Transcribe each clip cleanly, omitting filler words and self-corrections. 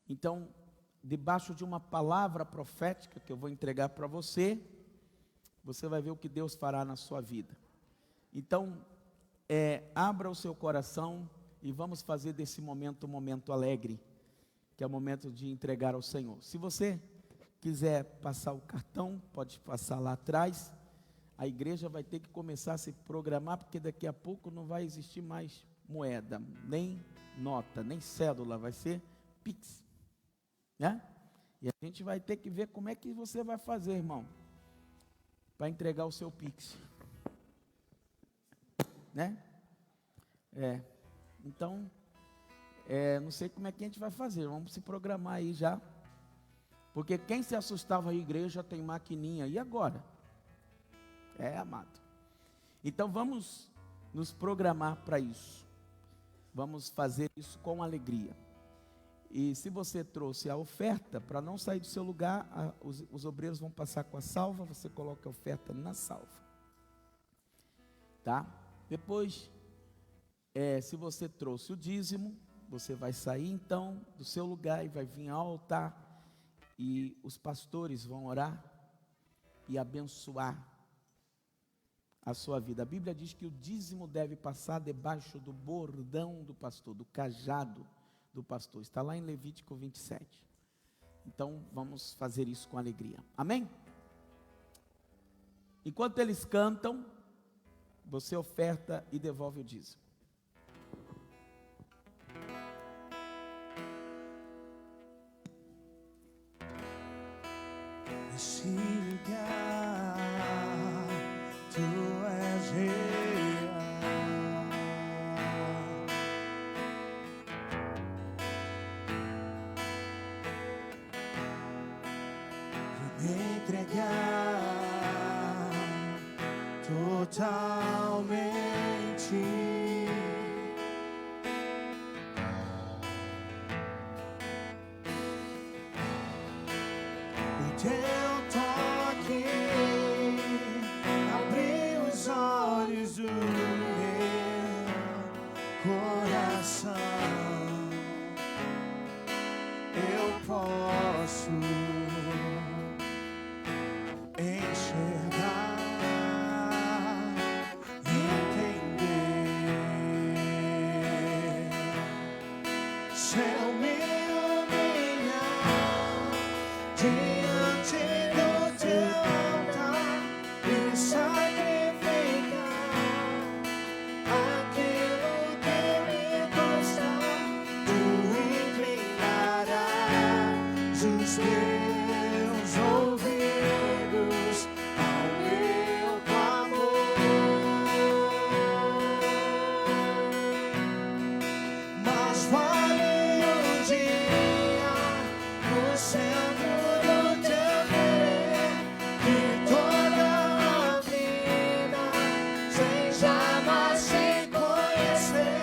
Então, debaixo de uma palavra profética que eu vou entregar para você, você vai ver o que Deus fará na sua vida. Então, abra o seu coração e vamos fazer desse momento um momento alegre, que é o momento de entregar ao Senhor. Se você quiser passar o cartão, pode passar lá atrás. A igreja vai ter que começar a se programar, porque daqui a pouco não vai existir mais moeda, nem nota, nem cédula, vai ser Pix, né? E a gente vai ter que ver como é que você vai fazer, irmão, para entregar o seu Pix, né? Então, não sei como é que a gente vai fazer, vamos se programar aí já, porque quem se assustava à igreja tem maquininha, e agora? Amado. Então vamos nos programar para isso, vamos fazer isso com alegria. E se você trouxe a oferta, para não sair do seu lugar, os obreiros vão passar com a salva, você coloca a oferta na salva, tá? Depois, se você trouxe o dízimo, você vai sair então do seu lugar e vai vir ao altar, e os pastores vão orar e abençoar a sua vida. A Bíblia diz que o dízimo deve passar debaixo do bordão do pastor, do cajado do pastor, está lá em Levítico 27, então vamos fazer isso com alegria, amém? Enquanto eles cantam, você oferta e devolve o dízimo. Nesse lugar, tu és real. Vou me entregar totalmente. O teu toque abriu os olhos do meu coração. Eu posso enxergar, entender. Céu me iluminar diante do teu altar e sacrificar aquilo que me custa. Tu inclinarás os teus ouvidos ao meu clamor. Mas vale o dia no centro do teu querer, que toda a vida sem jamais te conhecer.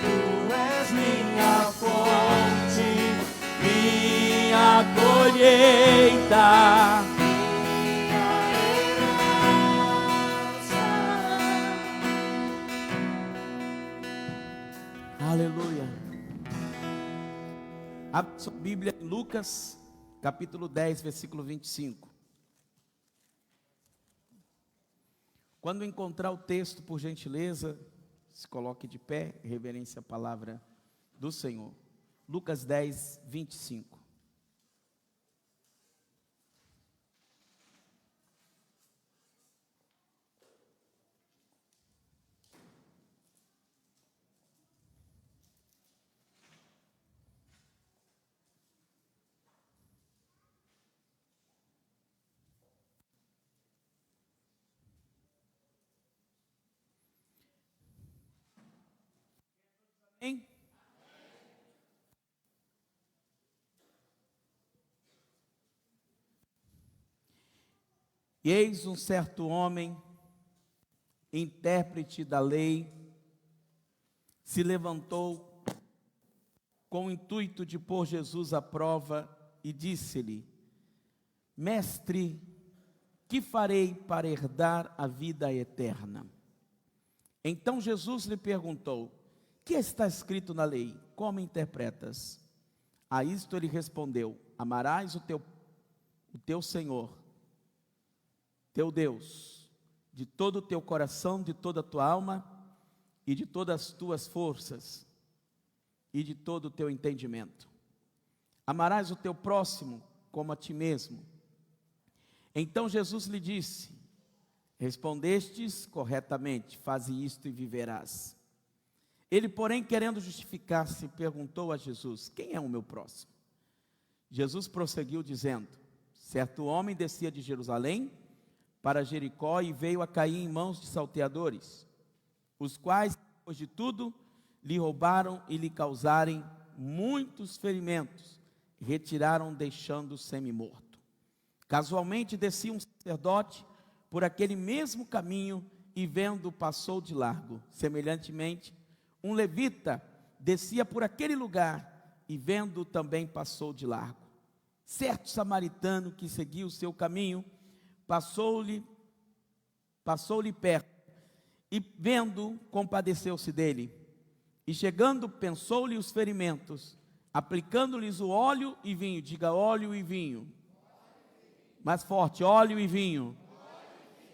Tu és minha fonte, minha colheita, minha herança. Aleluia. Abra sua Bíblia em Lucas, capítulo 10, versículo 25. Quando encontrar o texto, por gentileza, se coloque de pé, reverência à palavra do Senhor. Lucas 10, 25. Amém? E eis um certo homem, intérprete da lei, se levantou com o intuito de pôr Jesus à prova e disse-lhe: Mestre, que farei para herdar a vida eterna? Então Jesus lhe perguntou: que está escrito na lei? Como interpretas? A isto ele respondeu: amarás o teu Senhor, teu Deus, de todo o teu coração, de toda a tua alma e de todas as tuas forças e de todo o teu entendimento. Amarás o teu próximo como a ti mesmo. Então Jesus lhe disse: respondestes corretamente, faze isto e viverás. Ele, porém, querendo justificar-se, perguntou a Jesus: quem é o meu próximo? Jesus prosseguiu dizendo: certo homem descia de Jerusalém para Jericó e veio a cair em mãos de salteadores, os quais, depois de tudo, lhe roubaram e lhe causarem muitos ferimentos, e retiraram, deixando-o semi-morto. Casualmente descia um sacerdote por aquele mesmo caminho e, vendo, passou de largo. Semelhantemente, um levita descia por aquele lugar e, vendo, também passou de largo. Certo samaritano que seguia o seu caminho passou-lhe perto e, vendo, compadeceu-se dele. E chegando, pensou-lhe os ferimentos, aplicando-lhes o óleo e vinho. Diga: óleo e vinho. Mais forte: óleo e vinho.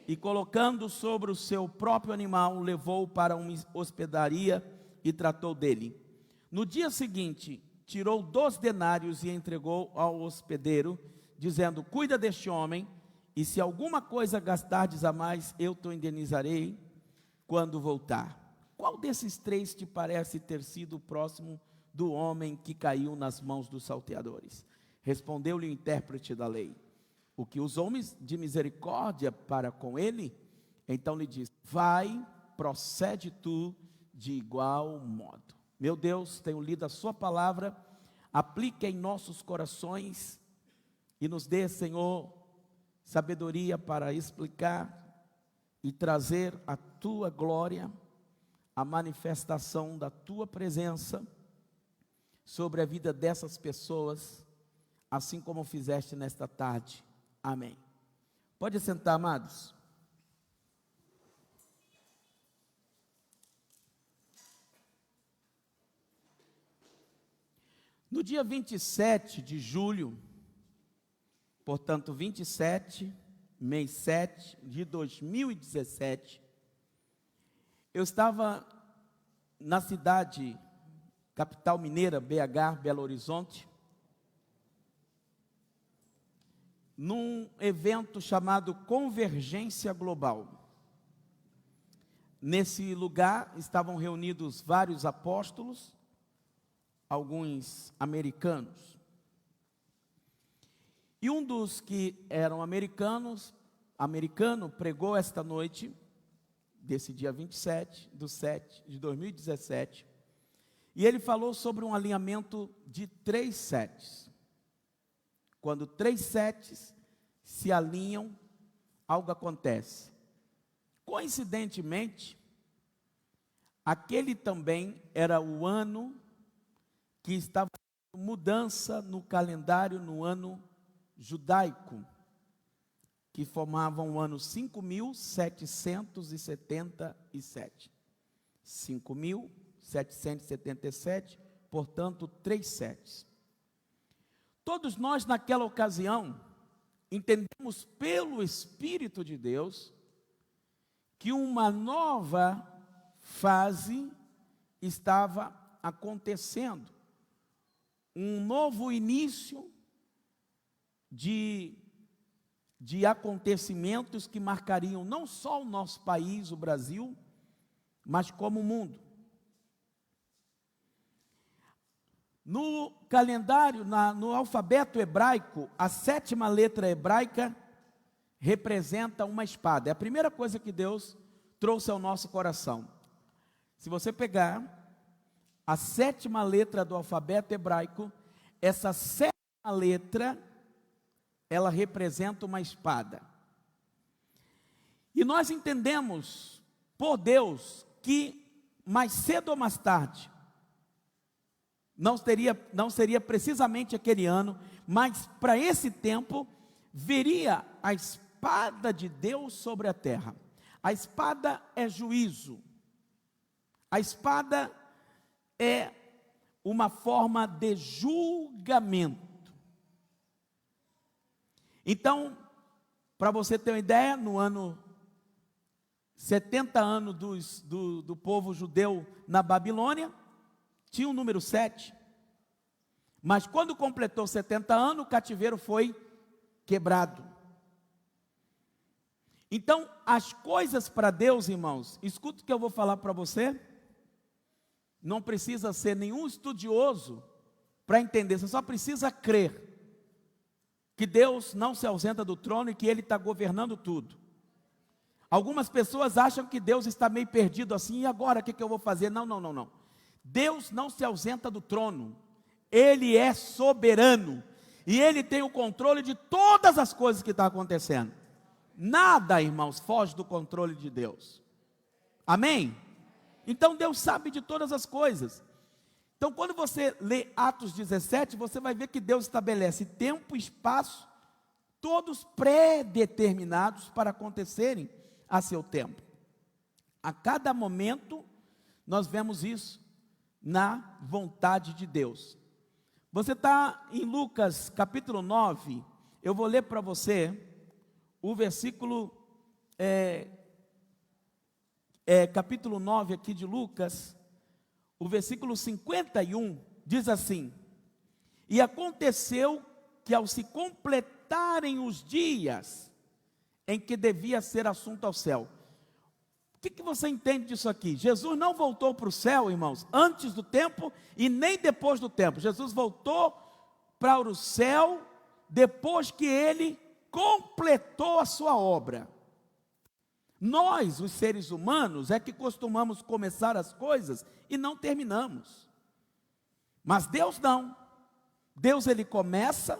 E colocando sobre o seu próprio animal, levou-o para uma hospedaria e tratou dele. No dia seguinte, tirou 2 denários e entregou ao hospedeiro, dizendo: cuida deste homem, e se alguma coisa gastardes a mais, eu te indenizarei quando voltar. Qual desses 3 te parece ter sido o próximo do homem que caiu nas mãos dos salteadores? Respondeu-lhe o intérprete da lei: o que usou de misericórdia para com ele. Então lhe disse: vai, procede tu de igual modo. Meu Deus, tenho lido a sua palavra, aplique em nossos corações e nos dê, Senhor, sabedoria para explicar e trazer a tua glória, a manifestação da tua presença sobre a vida dessas pessoas, assim como fizeste nesta tarde. Amém. Pode sentar, amados. No dia 27 de julho, portanto 27, mês 7 de 2017, eu estava na cidade, capital mineira, BH, Belo Horizonte, num evento chamado Convergência Global. Nesse lugar estavam reunidos vários apóstolos, alguns americanos. E um dos que eram americano, pregou esta noite, desse dia 27/7/2017, e ele falou sobre um alinhamento de 3 setes. Quando 3 setes se alinham, algo acontece. Coincidentemente, aquele também era o ano que estava mudança no calendário, no ano judaico, que formavam o ano 5.777. 5.777, portanto, 3 setes. Todos nós, naquela ocasião, entendemos pelo Espírito de Deus que uma nova fase estava acontecendo, um novo início de acontecimentos que marcariam não só o nosso país, o Brasil, mas como o mundo. No calendário, no alfabeto hebraico, a 7ª letra hebraica representa uma espada. É a primeira coisa que Deus trouxe ao nosso coração. Se você pegar a 7ª letra do alfabeto hebraico, essa 7ª letra, ela representa uma espada. E nós entendemos, por Deus, que mais cedo ou mais tarde, não seria precisamente aquele ano, mas para esse tempo, viria a espada de Deus sobre a terra. A espada é juízo. A espada é uma forma de julgamento. Então, para você ter uma ideia, no ano 70 anos do povo judeu na Babilônia, tinha o número 7. Mas quando completou 70 anos, o cativeiro foi quebrado. Então, as coisas para Deus, irmãos, escuta o que eu vou falar para você. Não precisa ser nenhum estudioso para entender, você só precisa crer que Deus não se ausenta do trono e que Ele está governando tudo. Algumas pessoas acham que Deus está meio perdido assim, e agora o que eu vou fazer? Não. Deus não se ausenta do trono, Ele é soberano, e Ele tem o controle de todas as coisas que estão acontecendo. Nada, irmãos, foge do controle de Deus. Amém? Então Deus sabe de todas as coisas. Então quando você lê Atos 17, você vai ver que Deus estabelece tempo e espaço, todos pré-determinados para acontecerem a seu tempo. A cada momento nós vemos isso na vontade de Deus. Você está em Lucas capítulo 9, eu vou ler para você o versículo, capítulo 9 aqui de Lucas, o versículo 51, diz assim: e aconteceu que ao se completarem os dias em que devia ser assunto ao céu. O que você entende disso aqui? Jesus não voltou para o céu, irmãos, antes do tempo e nem depois do tempo. Jesus voltou para o céu depois que Ele completou a sua obra. Nós, os seres humanos, é que costumamos começar as coisas e não terminamos. Mas Deus não. Deus, Ele começa,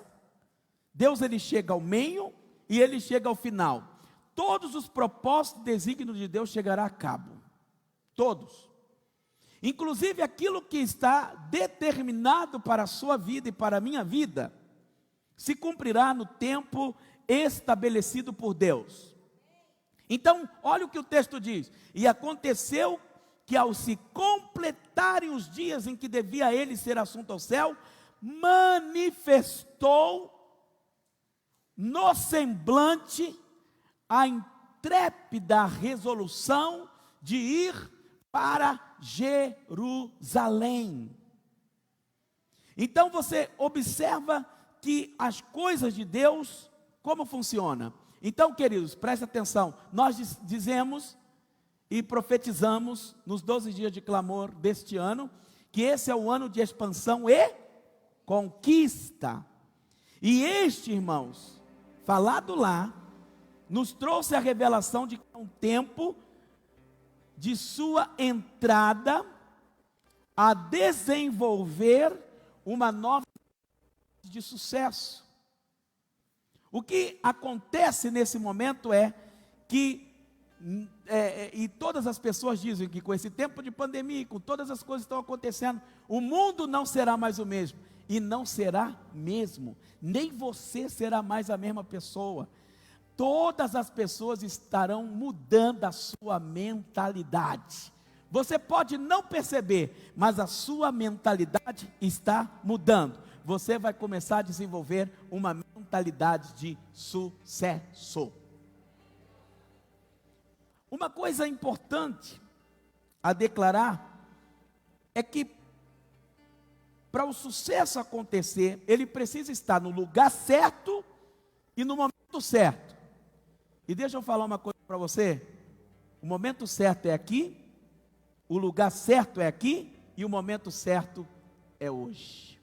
Deus, Ele chega ao meio e Ele chega ao final. Todos os propósitos e desígnios de Deus chegará a cabo. Todos. Inclusive aquilo que está determinado para a sua vida e para a minha vida, se cumprirá no tempo estabelecido por Deus. Então, olha o que o texto diz: e aconteceu que ao se completarem os dias em que devia ele ser assunto ao céu, manifestou no semblante a intrépida resolução de ir para Jerusalém. Então você observa que as coisas de Deus, como funciona? Então, queridos, preste atenção, nós dizemos e profetizamos nos 12 dias de clamor deste ano, que esse é o ano de expansão e conquista. E este, irmãos, falado lá, nos trouxe a revelação de que é um tempo de sua entrada a desenvolver uma nova de sucesso. O que acontece nesse momento é que, e todas as pessoas dizem que com esse tempo de pandemia, com todas as coisas que estão acontecendo, o mundo não será mais o mesmo, e não será mesmo, nem você será mais a mesma pessoa. Todas as pessoas estarão mudando a sua mentalidade. Você pode não perceber, mas a sua mentalidade está mudando. Você vai começar a desenvolver uma mentalidade de sucesso. Uma coisa importante a declarar é que para o sucesso acontecer, ele precisa estar no lugar certo e no momento certo. E deixa eu falar uma coisa para você: o momento certo é aqui, o lugar certo é aqui, e o momento certo é hoje.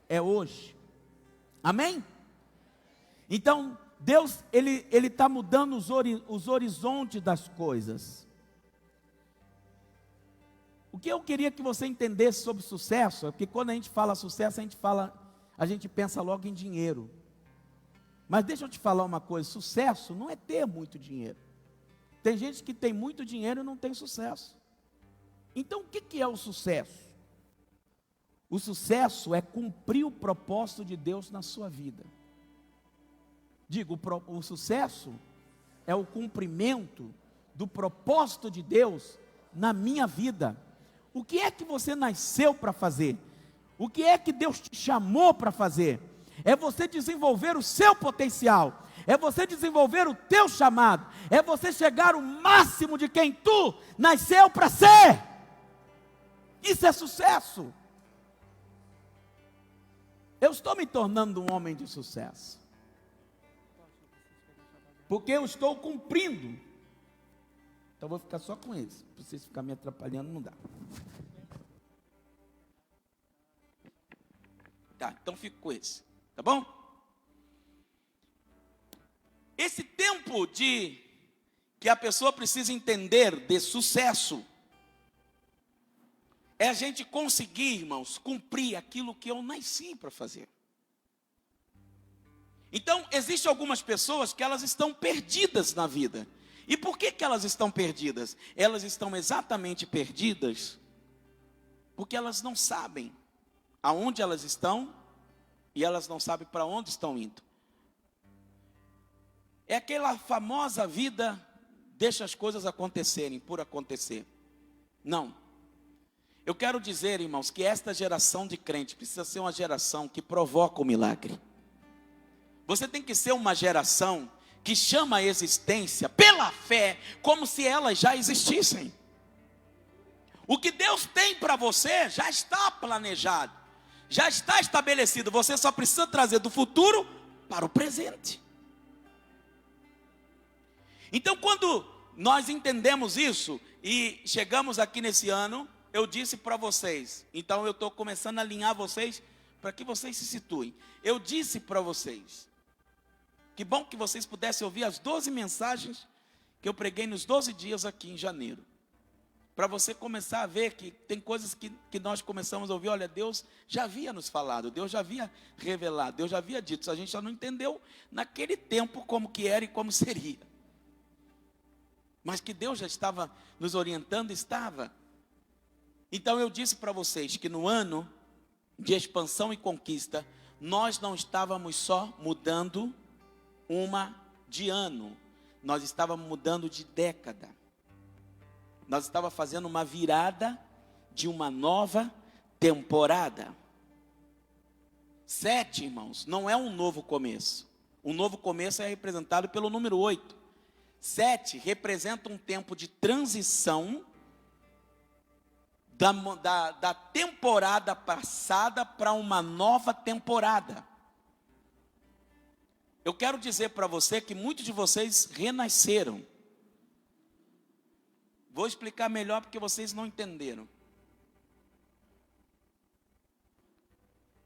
É hoje. Amém? Então, Deus, Ele está mudando os horizontes das coisas. O que eu queria que você entendesse sobre sucesso, é porque quando a gente fala sucesso, a gente pensa logo em dinheiro. Mas deixa eu te falar uma coisa: sucesso não é ter muito dinheiro. Tem gente que tem muito dinheiro e não tem sucesso. Então o que é o sucesso? O sucesso é cumprir o propósito de Deus na sua vida. Digo, o sucesso é o cumprimento do propósito de Deus na minha vida. O que é que você nasceu para fazer? O que é que Deus te chamou para fazer? É você desenvolver o seu potencial, é você desenvolver o teu chamado, é você chegar ao máximo de quem tu nasceu para ser. Isso é sucesso. Eu estou me tornando um homem de sucesso, porque eu estou cumprindo. Então eu vou ficar só com esse. Para vocês ficarem me atrapalhando, não dá. Tá, então fico com esse. Tá bom? Esse tempo que a pessoa precisa entender de sucesso é a gente conseguir, irmãos, cumprir aquilo que eu nasci para fazer. Então, existem algumas pessoas que elas estão perdidas na vida. E por que elas estão perdidas? Elas estão exatamente perdidas porque elas não sabem aonde elas estão e elas não sabem para onde estão indo. É aquela famosa vida, deixa as coisas acontecerem por acontecer. Não. Eu quero dizer, irmãos, que esta geração de crente precisa ser uma geração que provoca o milagre. Você tem que ser uma geração que chama a existência pela fé, como se elas já existissem. O que Deus tem para você já está planejado, já está estabelecido. Você só precisa trazer do futuro para o presente. Então, quando nós entendemos isso e chegamos aqui nesse ano, eu disse para vocês, então eu estou começando a alinhar vocês para que vocês se situem. Eu disse para vocês, que bom que vocês pudessem ouvir as 12 mensagens que eu preguei nos 12 dias aqui em janeiro. Para você começar a ver que tem coisas que nós começamos a ouvir, olha, Deus já havia nos falado, Deus já havia revelado, Deus já havia dito, a gente já não entendeu naquele tempo como que era e como seria. Mas que Deus já estava nos orientando, estava. Então eu disse para vocês que no ano de expansão e conquista, nós não estávamos só mudando de ano, nós estávamos mudando de década. Nós estávamos fazendo uma virada de uma nova temporada. 7, irmãos, não é um novo começo. O novo começo é representado pelo número 8. 7 representa um tempo de transição da temporada passada para uma nova temporada. Eu quero dizer para você que muitos de vocês renasceram. Vou explicar melhor porque vocês não entenderam.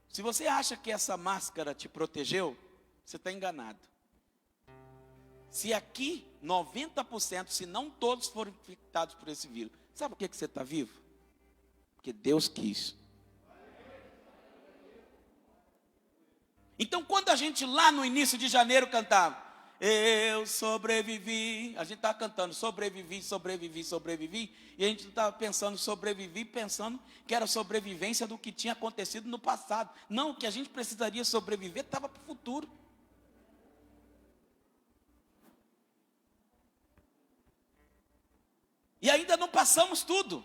Se você acha que essa máscara te protegeu, você está enganado. Se aqui 90%, se não todos foram infectados por esse vírus, sabe por que você está vivo? Porque Deus quis. Então, quando a gente lá no início de janeiro cantava, eu sobrevivi, a gente estava cantando, sobrevivi, sobrevivi, sobrevivi, e a gente estava pensando, sobrevivi, pensando que era sobrevivência do que tinha acontecido no passado. Não, o que a gente precisaria sobreviver estava para o futuro. E ainda não passamos tudo.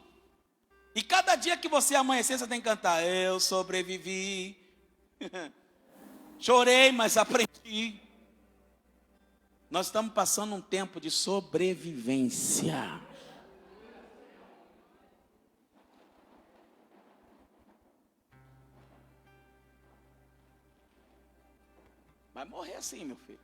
E cada dia que você amanhecer, você tem que cantar, eu sobrevivi. Chorei, mas aprendi. Nós estamos passando um tempo de sobrevivência. Vai morrer assim, meu filho.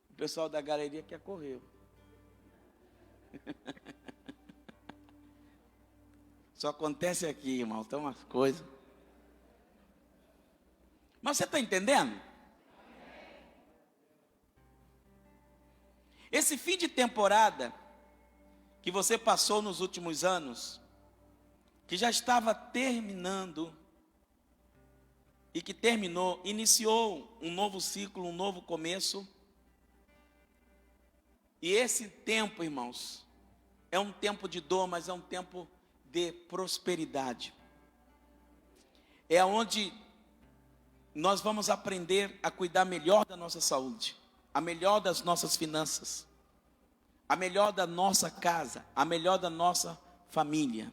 O pessoal da galeria quer correr. Só acontece aqui, irmão. Tem umas coisas. Mas você está entendendo? Esse fim de temporada que você passou nos últimos anos, que já estava terminando e que terminou, iniciou um novo ciclo, um novo começo. E esse tempo, irmãos, é um tempo de dor, mas é um tempo de prosperidade. é onde nós vamos aprender a cuidar melhor da nossa saúde, a melhor das nossas finanças, a melhor da nossa casa, a melhor da nossa família.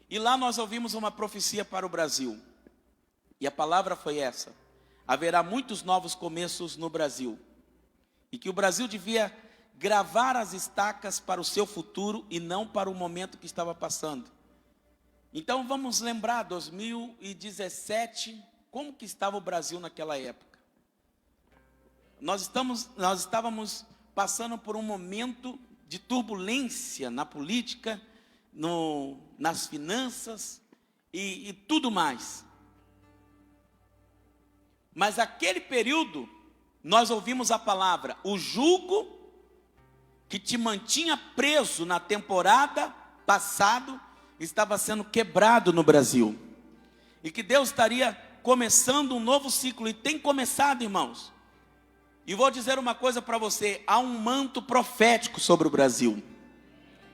E lá nós ouvimos uma profecia para o Brasil. E a palavra foi essa: haverá muitos novos começos no Brasil. E que o Brasil devia gravar as estacas para o seu futuro e não para o momento que estava passando. Então vamos lembrar 2017, como que estava o Brasil naquela época. Nós estávamos passando por um momento de turbulência na política, nas finanças e tudo mais. Mas aquele período, nós ouvimos a palavra: o jugo que te mantinha preso na temporada passada estava sendo quebrado no Brasil. E que Deus estaria começando um novo ciclo, e tem começado, irmãos. E vou dizer uma coisa para você: há um manto profético sobre o Brasil.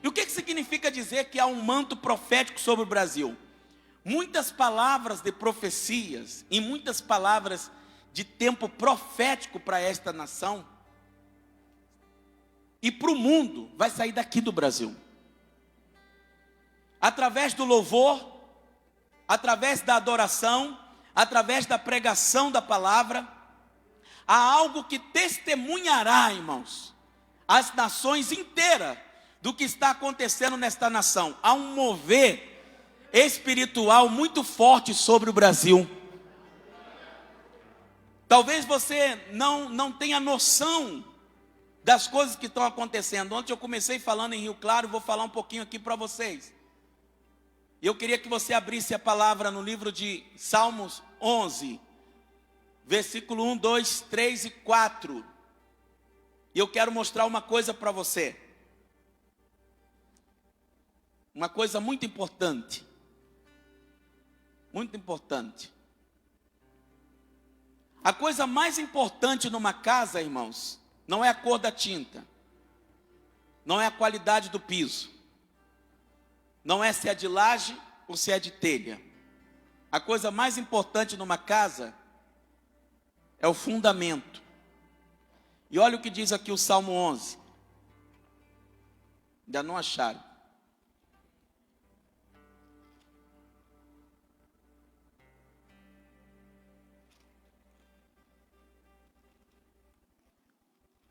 E o que significa dizer que há um manto profético sobre o Brasil? Muitas palavras de profecias e muitas palavras de tempo profético para esta nação e para o mundo vai sair daqui do Brasil. Através do louvor, através da adoração, através da pregação da palavra, há algo que testemunhará, irmãos, as nações inteiras do que está acontecendo nesta nação. Há um mover espiritual muito forte sobre o Brasil. Talvez você não tenha noção das coisas que estão acontecendo. Ontem eu comecei falando em Rio Claro, vou falar um pouquinho aqui para vocês. Eu queria que você abrisse a palavra no livro de Salmos 11, versículo 1, 2, 3 e 4. E eu quero mostrar uma coisa para você. Uma coisa muito importante. Muito importante. A coisa mais importante numa casa, irmãos, não é a cor da tinta, não é a qualidade do piso, não é se é de laje ou se é de telha. A coisa mais importante numa casa é o fundamento. E olha o que diz aqui o Salmo 11. Ainda não acharam?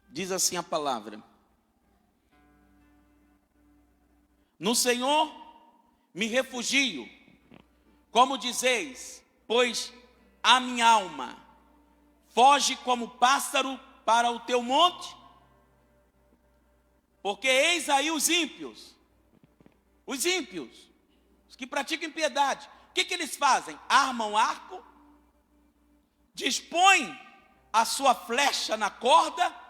Diz assim a palavra: no Senhor me refugio, como dizeis, pois a minha alma foge como pássaro para o teu monte. Porque eis aí os ímpios, os que praticam impiedade. O que eles fazem? Armam arco, dispõem a sua flecha na corda,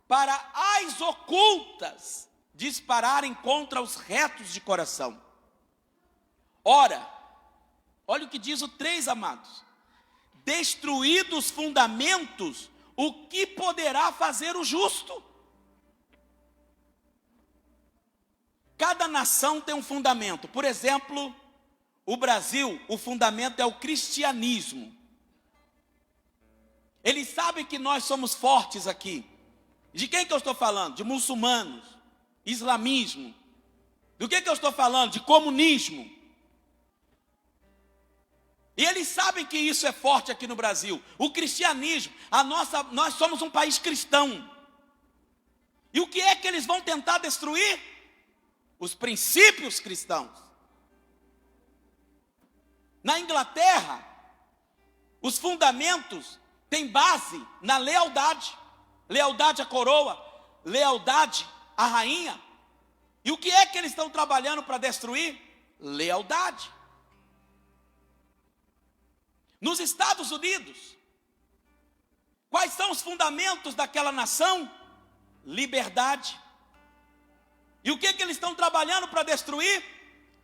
para as ocultas dispararem contra os retos de coração. Ora, olha o que diz o 3, amados: destruídos os fundamentos, o que poderá fazer o justo? Cada nação tem um fundamento. Por exemplo, o Brasil, o fundamento é o cristianismo. Eles sabem que nós somos fortes aqui. De quem que eu estou falando? De muçulmanos, islamismo. Do que eu estou falando? De comunismo. E eles sabem que isso é forte aqui no Brasil. O cristianismo, nós somos um país cristão. E o que é que eles vão tentar destruir? Os princípios cristãos. Na Inglaterra, os fundamentos têm base na lealdade. Lealdade à coroa, lealdade à rainha. E o que é que eles estão trabalhando para destruir? Lealdade. Nos Estados Unidos, quais são os fundamentos daquela nação? Liberdade. E o que é que eles estão trabalhando para destruir?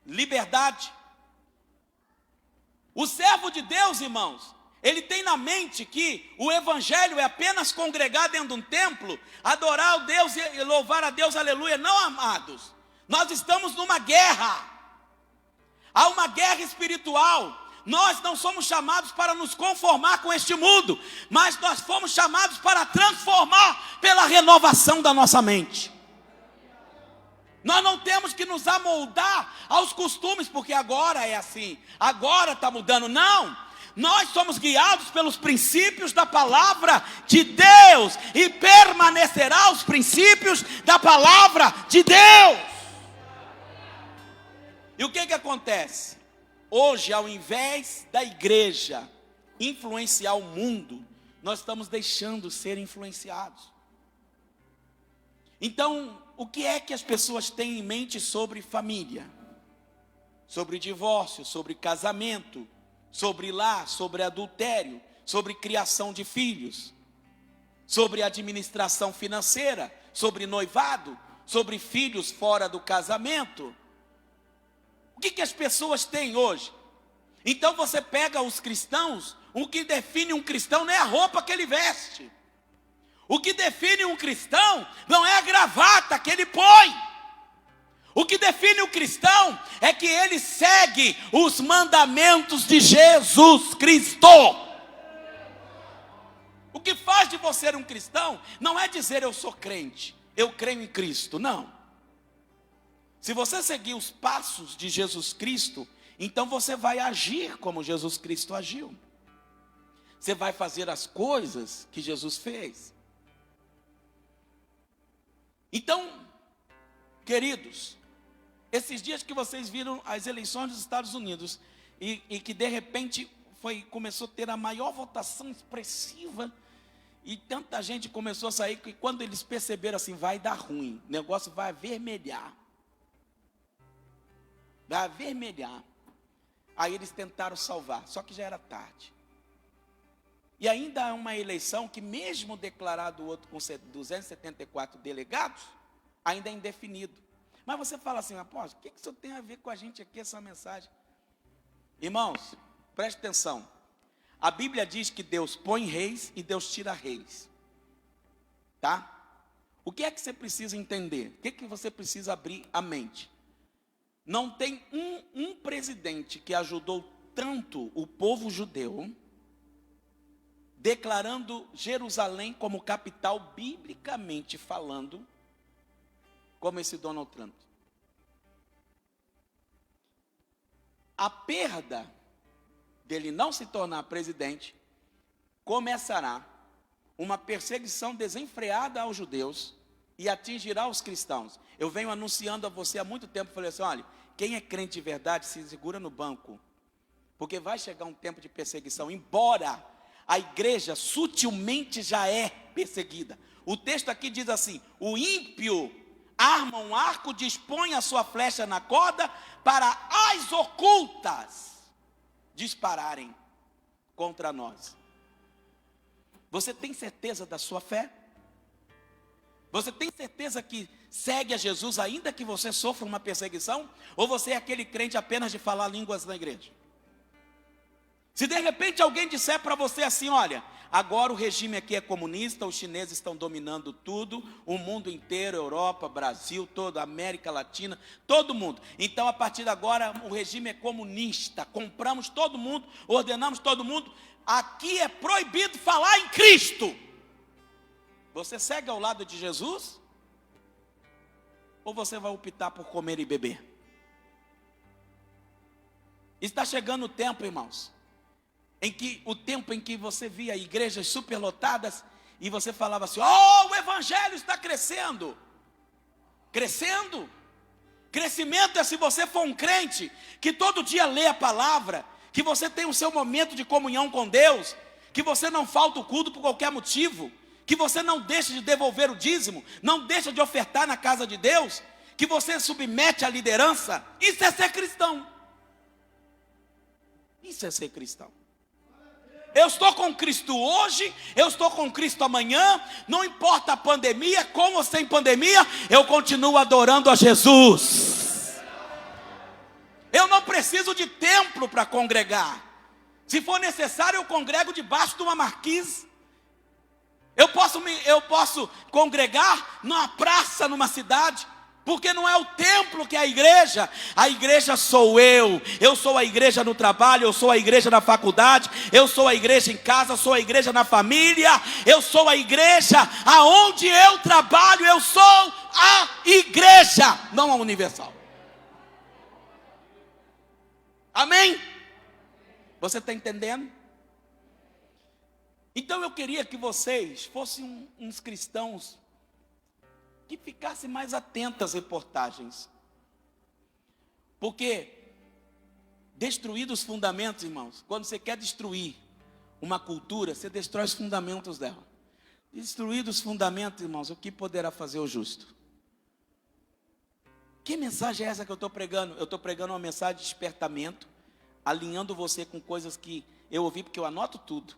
Liberdade. O servo de Deus, irmãos, ele tem na mente que o evangelho é apenas congregar dentro de um templo, adorar o Deus e louvar a Deus, aleluia. Não, amados, nós estamos numa guerra. Há uma guerra espiritual. nós não somos chamados para nos conformar com este mundo, mas nós fomos chamados para transformar pela renovação da nossa mente. Nós não temos que nos amoldar aos costumes, porque agora é assim, agora está mudando. Não, nós somos guiados pelos princípios da palavra de Deus, e permanecerá os princípios da palavra de Deus. E o que acontece? Hoje, ao invés da igreja influenciar o mundo, nós estamos deixando ser influenciados. Então, o que é que as pessoas têm em mente sobre família? Sobre divórcio, sobre casamento, sobre lar, sobre adultério, sobre criação de filhos, sobre administração financeira, sobre noivado, sobre filhos fora do casamento. O que as pessoas têm hoje? Então você pega os cristãos, o que define um cristão não é a roupa que ele veste. O que define um cristão não é a gravata que ele põe. O que define o cristão é que ele segue os mandamentos de Jesus Cristo. O que faz de você um cristão não é dizer eu sou crente, eu creio em Cristo, não. Se você seguir os passos de Jesus Cristo, então você vai agir como Jesus Cristo agiu. Você vai fazer as coisas que Jesus fez. Então, queridos, esses dias que vocês viram as eleições dos Estados Unidos e que de repente começou a ter a maior votação expressiva, e tanta gente começou a sair que quando eles perceberam assim, vai dar ruim, o negócio vai avermelhar. Vai avermelhar. Aí eles tentaram salvar, só que já era tarde. E ainda há uma eleição que, mesmo declarado o outro com 274 delegados, ainda é indefinido. Mas você fala assim, apóstolo, o que isso tem a ver com a gente aqui, essa mensagem? Irmãos, preste atenção. A Bíblia diz que Deus põe reis e Deus tira reis. Tá? O que é que você precisa entender? O que você precisa abrir a mente? Não tem um presidente que ajudou tanto o povo judeu, declarando Jerusalém como capital, biblicamente falando, como esse Donald Trump. A perda dele não se tornar presidente começará uma perseguição desenfreada aos judeus e atingirá os cristãos. Eu venho anunciando a você há muito tempo, falei assim, olha, quem é crente de verdade se segura no banco, porque vai chegar um tempo de perseguição, embora a igreja sutilmente já é perseguida. O texto aqui diz assim, o ímpio arma um arco, dispõe a sua flecha na corda, para as ocultas dispararem contra nós. Você tem certeza da sua fé? Você tem certeza que segue a Jesus ainda que você sofra uma perseguição? Ou você é aquele crente apenas de falar línguas na igreja? Se de repente alguém disser para você assim, olha, agora o regime aqui é comunista, os chineses estão dominando tudo, o mundo inteiro, Europa, Brasil, toda a América Latina, todo mundo. Então a partir de agora o regime é comunista, compramos todo mundo, ordenamos todo mundo, aqui é proibido falar em Cristo. Você segue ao lado de Jesus? Ou você vai optar por comer e beber? Está chegando o tempo, irmãos, o tempo em que você via igrejas superlotadas e você falava assim, oh, o evangelho está crescendo. Crescendo? Crescimento é se você for um crente que todo dia lê a palavra, que você tem o seu momento de comunhão com Deus, que você não falta o culto por qualquer motivo, que você não deixa de devolver o dízimo, não deixa de ofertar na casa de Deus, que você submete à liderança. Isso é ser cristão. Isso é ser cristão. Eu estou com Cristo hoje, eu estou com Cristo amanhã, não importa a pandemia, com ou sem pandemia, eu continuo adorando a Jesus. Eu não preciso de templo para congregar. Se for necessário, eu congrego debaixo de uma marquise. Eu posso congregar numa praça, numa cidade. Porque não é o templo que é a igreja sou eu sou a igreja no trabalho, eu sou a igreja na faculdade, eu sou a igreja em casa, eu sou a igreja na família, eu sou a igreja aonde eu trabalho, eu sou a igreja, não a universal. Amém? Você está entendendo? Então eu queria que vocês fossem uns cristãos que ficassem mais atentos às reportagens. Porque destruir os fundamentos, irmãos, quando você quer destruir uma cultura, você destrói os fundamentos dela. Destruir os fundamentos, irmãos, o que poderá fazer o justo? Que mensagem é essa que eu estou pregando? Eu estou pregando uma mensagem de despertamento, alinhando você com coisas que eu ouvi, porque eu anoto tudo.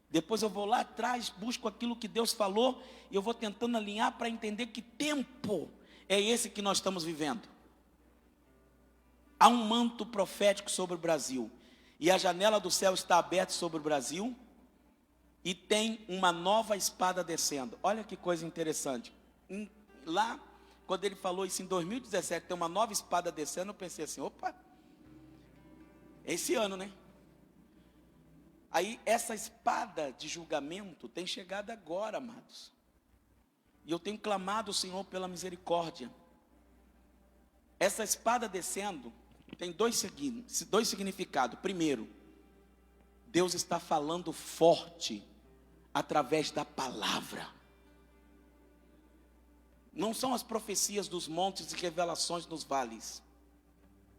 Depois eu vou lá atrás, busco aquilo que Deus falou, e eu vou tentando alinhar para entender que tempo é esse que nós estamos vivendo. Há um manto profético sobre o Brasil, e a janela do céu está aberta sobre o Brasil, e tem uma nova espada descendo. Olha que coisa interessante. Lá, quando ele falou isso em 2017, tem uma nova espada descendo, eu pensei assim, opa, é esse ano, né? Aí essa espada de julgamento tem chegado agora, amados. E eu tenho clamado ao Senhor pela misericórdia. Essa espada descendo tem dois significados. Primeiro, Deus está falando forte através da palavra. Não são as profecias dos montes e revelações nos vales.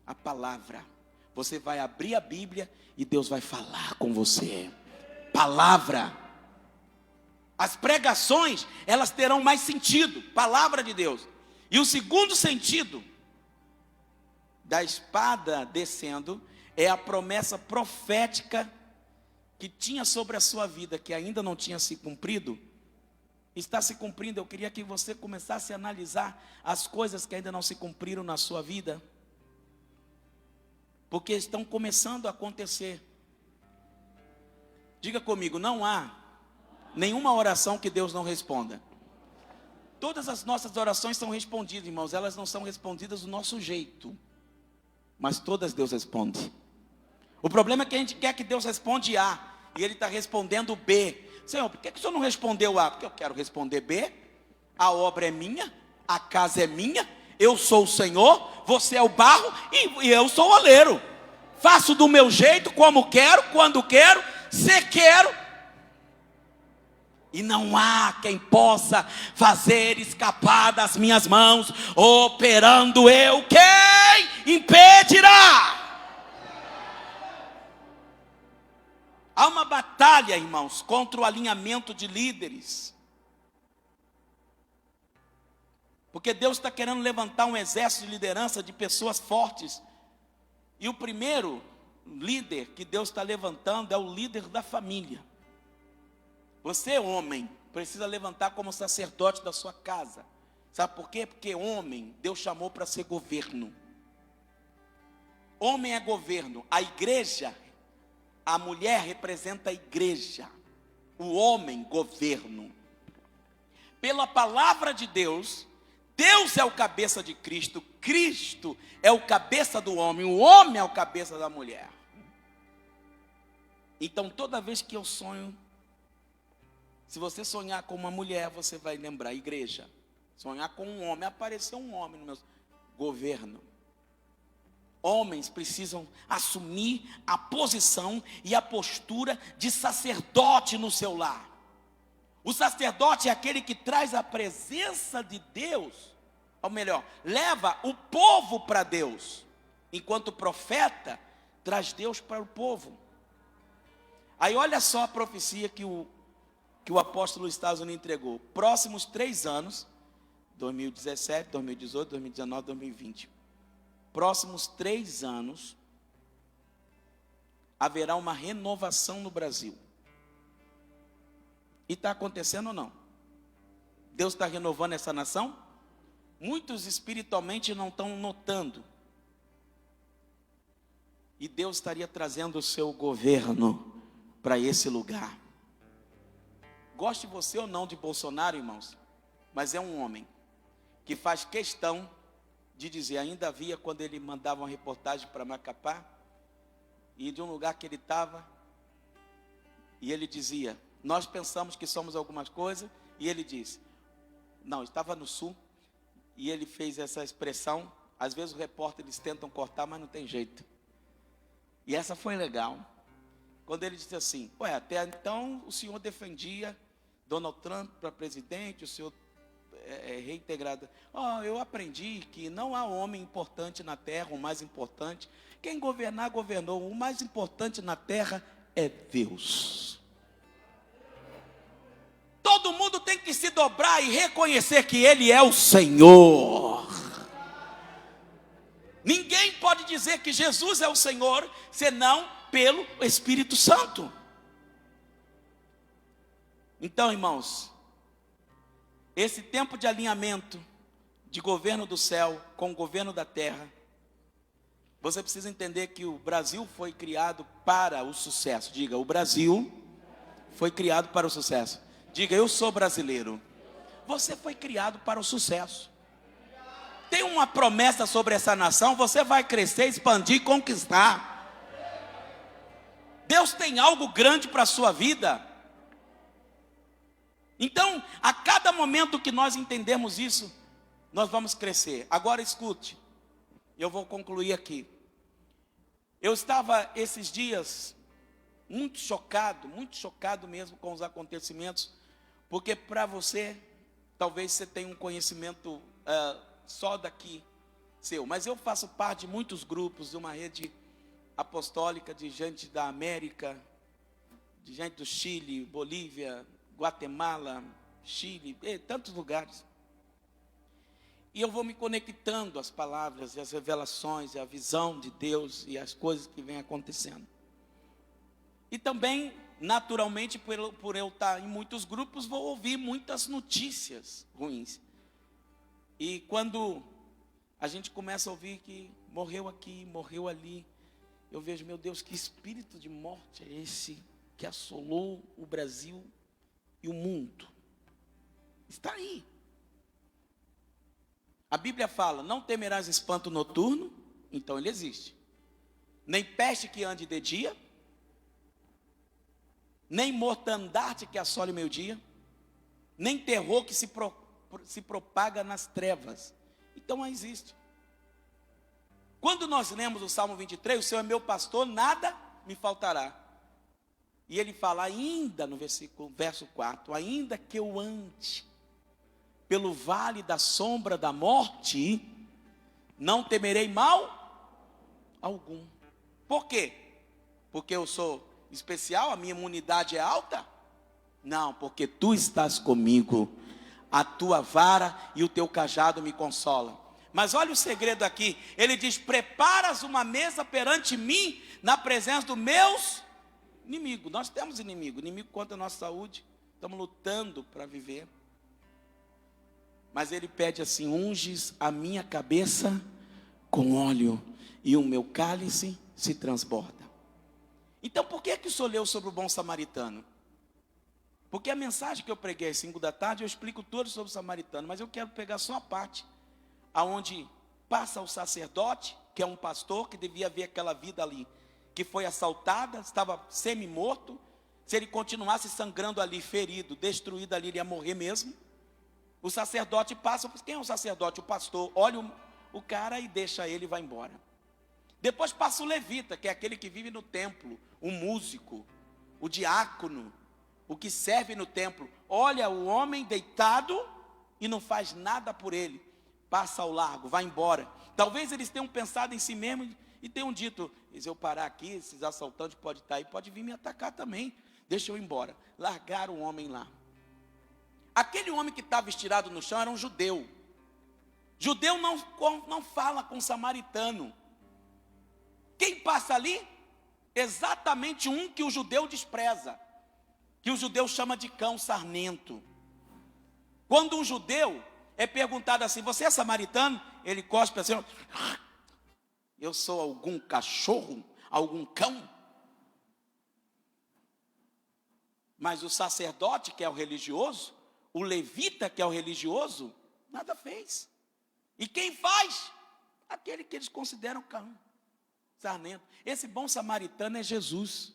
A palavra. Você vai abrir a Bíblia e Deus vai falar com você. Palavra. As pregações, elas terão mais sentido. Palavra de Deus. E o segundo sentido da espada descendo é a promessa profética que tinha sobre a sua vida, que ainda não tinha se cumprido. Está se cumprindo. Eu queria que você começasse a analisar as coisas que ainda não se cumpriram na sua vida, porque estão começando a acontecer. Diga comigo, não há nenhuma oração que Deus não responda. Todas as nossas orações são respondidas, irmãos. Elas não são respondidas do nosso jeito, mas todas Deus responde. O problema é que a gente quer que Deus responda A, e Ele está respondendo B. Senhor, por que o Senhor não respondeu A? Porque eu quero responder B. A obra é minha, a casa é minha, eu sou o Senhor, você é o barro e eu sou o oleiro. Faço do meu jeito, como quero, quando quero, se quero. E não há quem possa fazer escapar das minhas mãos, operando eu, quem impedirá? Há uma batalha, irmãos, contra o alinhamento de líderes. Porque Deus está querendo levantar um exército de liderança de pessoas fortes. E o primeiro líder que Deus está levantando é o líder da família. Você, homem, precisa levantar como sacerdote da sua casa. Sabe por quê? Porque homem, Deus chamou para ser governo. Homem é governo. A igreja, a mulher representa a igreja. O homem, governo. Pela palavra de Deus, Deus é o cabeça de Cristo, Cristo é o cabeça do homem, o homem é o cabeça da mulher. Então toda vez que eu sonho, se você sonhar com uma mulher, você vai lembrar, igreja. Sonhar com um homem, apareceu um homem no meu governo. Homens precisam assumir a posição e a postura de sacerdote no seu lar. O sacerdote é aquele que traz a presença de Deus, ou melhor, leva o povo para Deus, enquanto o profeta traz Deus para o povo. Aí olha só a profecia que o apóstolo Estados Unidos entregou. Próximos 3 anos, 2017, 2018, 2019, 2020. Próximos 3 anos, haverá uma renovação no Brasil. E está acontecendo ou não? Deus está renovando essa nação? Muitos espiritualmente não estão notando. E Deus estaria trazendo o seu governo para esse lugar. Goste você ou não de Bolsonaro, irmãos, mas é um homem que faz questão de dizer, ainda havia quando ele mandava uma reportagem para Macapá, e de um lugar que ele estava, e ele dizia, nós pensamos que somos algumas coisas, e ele disse, não, estava no sul, e ele fez essa expressão, às vezes os repórteres tentam cortar, mas não tem jeito. E essa foi legal, quando ele disse assim, ué, até então o senhor defendia Donald Trump para presidente, o senhor reintegrado. Eu aprendi que não há homem importante na terra, o mais importante. Quem governar, governou. O mais importante na terra é Deus. Todo mundo tem que se dobrar e reconhecer que Ele é o Senhor. Ninguém pode dizer que Jesus é o Senhor, senão pelo Espírito Santo. Então, irmãos, esse tempo de alinhamento de governo do céu com o governo da terra, você precisa entender que o Brasil foi criado para o sucesso. Diga, o Brasil foi criado para o sucesso. Diga, eu sou brasileiro. Você foi criado para o sucesso. Tem uma promessa sobre essa nação, você vai crescer, expandir e conquistar. Deus tem algo grande para a sua vida. Então, a cada momento que nós entendemos isso, nós vamos crescer. Agora escute, eu vou concluir aqui. Eu estava esses dias muito chocado mesmo com os acontecimentos, porque para você, talvez você tenha um conhecimento só daqui seu, mas eu faço parte de muitos grupos, de uma rede apostólica de gente da América, de gente do Chile, Bolívia, Guatemala, Chile, tantos lugares. E eu vou me conectando às palavras, e às revelações, e à visão de Deus, e às coisas que vêm acontecendo. E também, naturalmente, por eu estar em muitos grupos, vou ouvir muitas notícias ruins. E quando a gente começa a ouvir que morreu aqui, morreu ali, eu vejo, meu Deus, que espírito de morte é esse que assolou o Brasil e o mundo? Está aí. A Bíblia fala, não temerás espanto noturno, então ele existe. Nem peste que ande de dia, nem mortandade que assole o meio-dia, nem terror que se propaga nas trevas. Então não existe. Quando nós lemos o Salmo 23, o Senhor é meu pastor, nada me faltará. E ele fala ainda no verso 4, ainda que eu ande pelo vale da sombra da morte, não temerei mal algum. Por quê? Porque eu sou especial, a minha imunidade é alta? Não, porque tu estás comigo, a tua vara e o teu cajado me consolam. Mas olha o segredo aqui, ele diz, preparas uma mesa perante mim, na presença dos meus inimigos. Nós temos inimigo contra a nossa saúde, estamos lutando para viver. Mas ele pede assim, unges a minha cabeça com óleo, e o meu cálice se transborda. Então por que o senhor leu sobre o bom samaritano? Porque a mensagem que eu preguei às 5 da tarde, eu explico tudo sobre o samaritano, mas eu quero pegar só a parte aonde passa o sacerdote, que é um pastor, que devia ver aquela vida ali, que foi assaltada, estava semi-morto. Se ele continuasse sangrando ali, ferido, destruído ali, ele ia morrer mesmo. O sacerdote passa, quem é o sacerdote? O pastor, olha o cara e deixa ele e vai embora. Depois passa o levita, que é aquele que vive no templo, o músico, o diácono, o que serve no templo. Olha o homem deitado e não faz nada por ele. Passa ao largo, vai embora. Talvez eles tenham pensado em si mesmo e tenham dito, se eu parar aqui, esses assaltantes podem estar aí, pode vir me atacar também. Deixa eu ir embora. Largaram o homem lá. Aquele homem que estava estirado no chão era um judeu. Judeu não fala com samaritano. Quem passa ali? Exatamente um que o judeu despreza, que o judeu chama de cão sarnento. Quando um judeu é perguntado assim, você é samaritano? Ele cospe assim, eu sou algum cachorro, algum cão? Mas o sacerdote, que é o religioso, o levita, que é o religioso, nada fez. E quem faz? Aquele que eles consideram cão, sarnento. Esse bom samaritano é Jesus.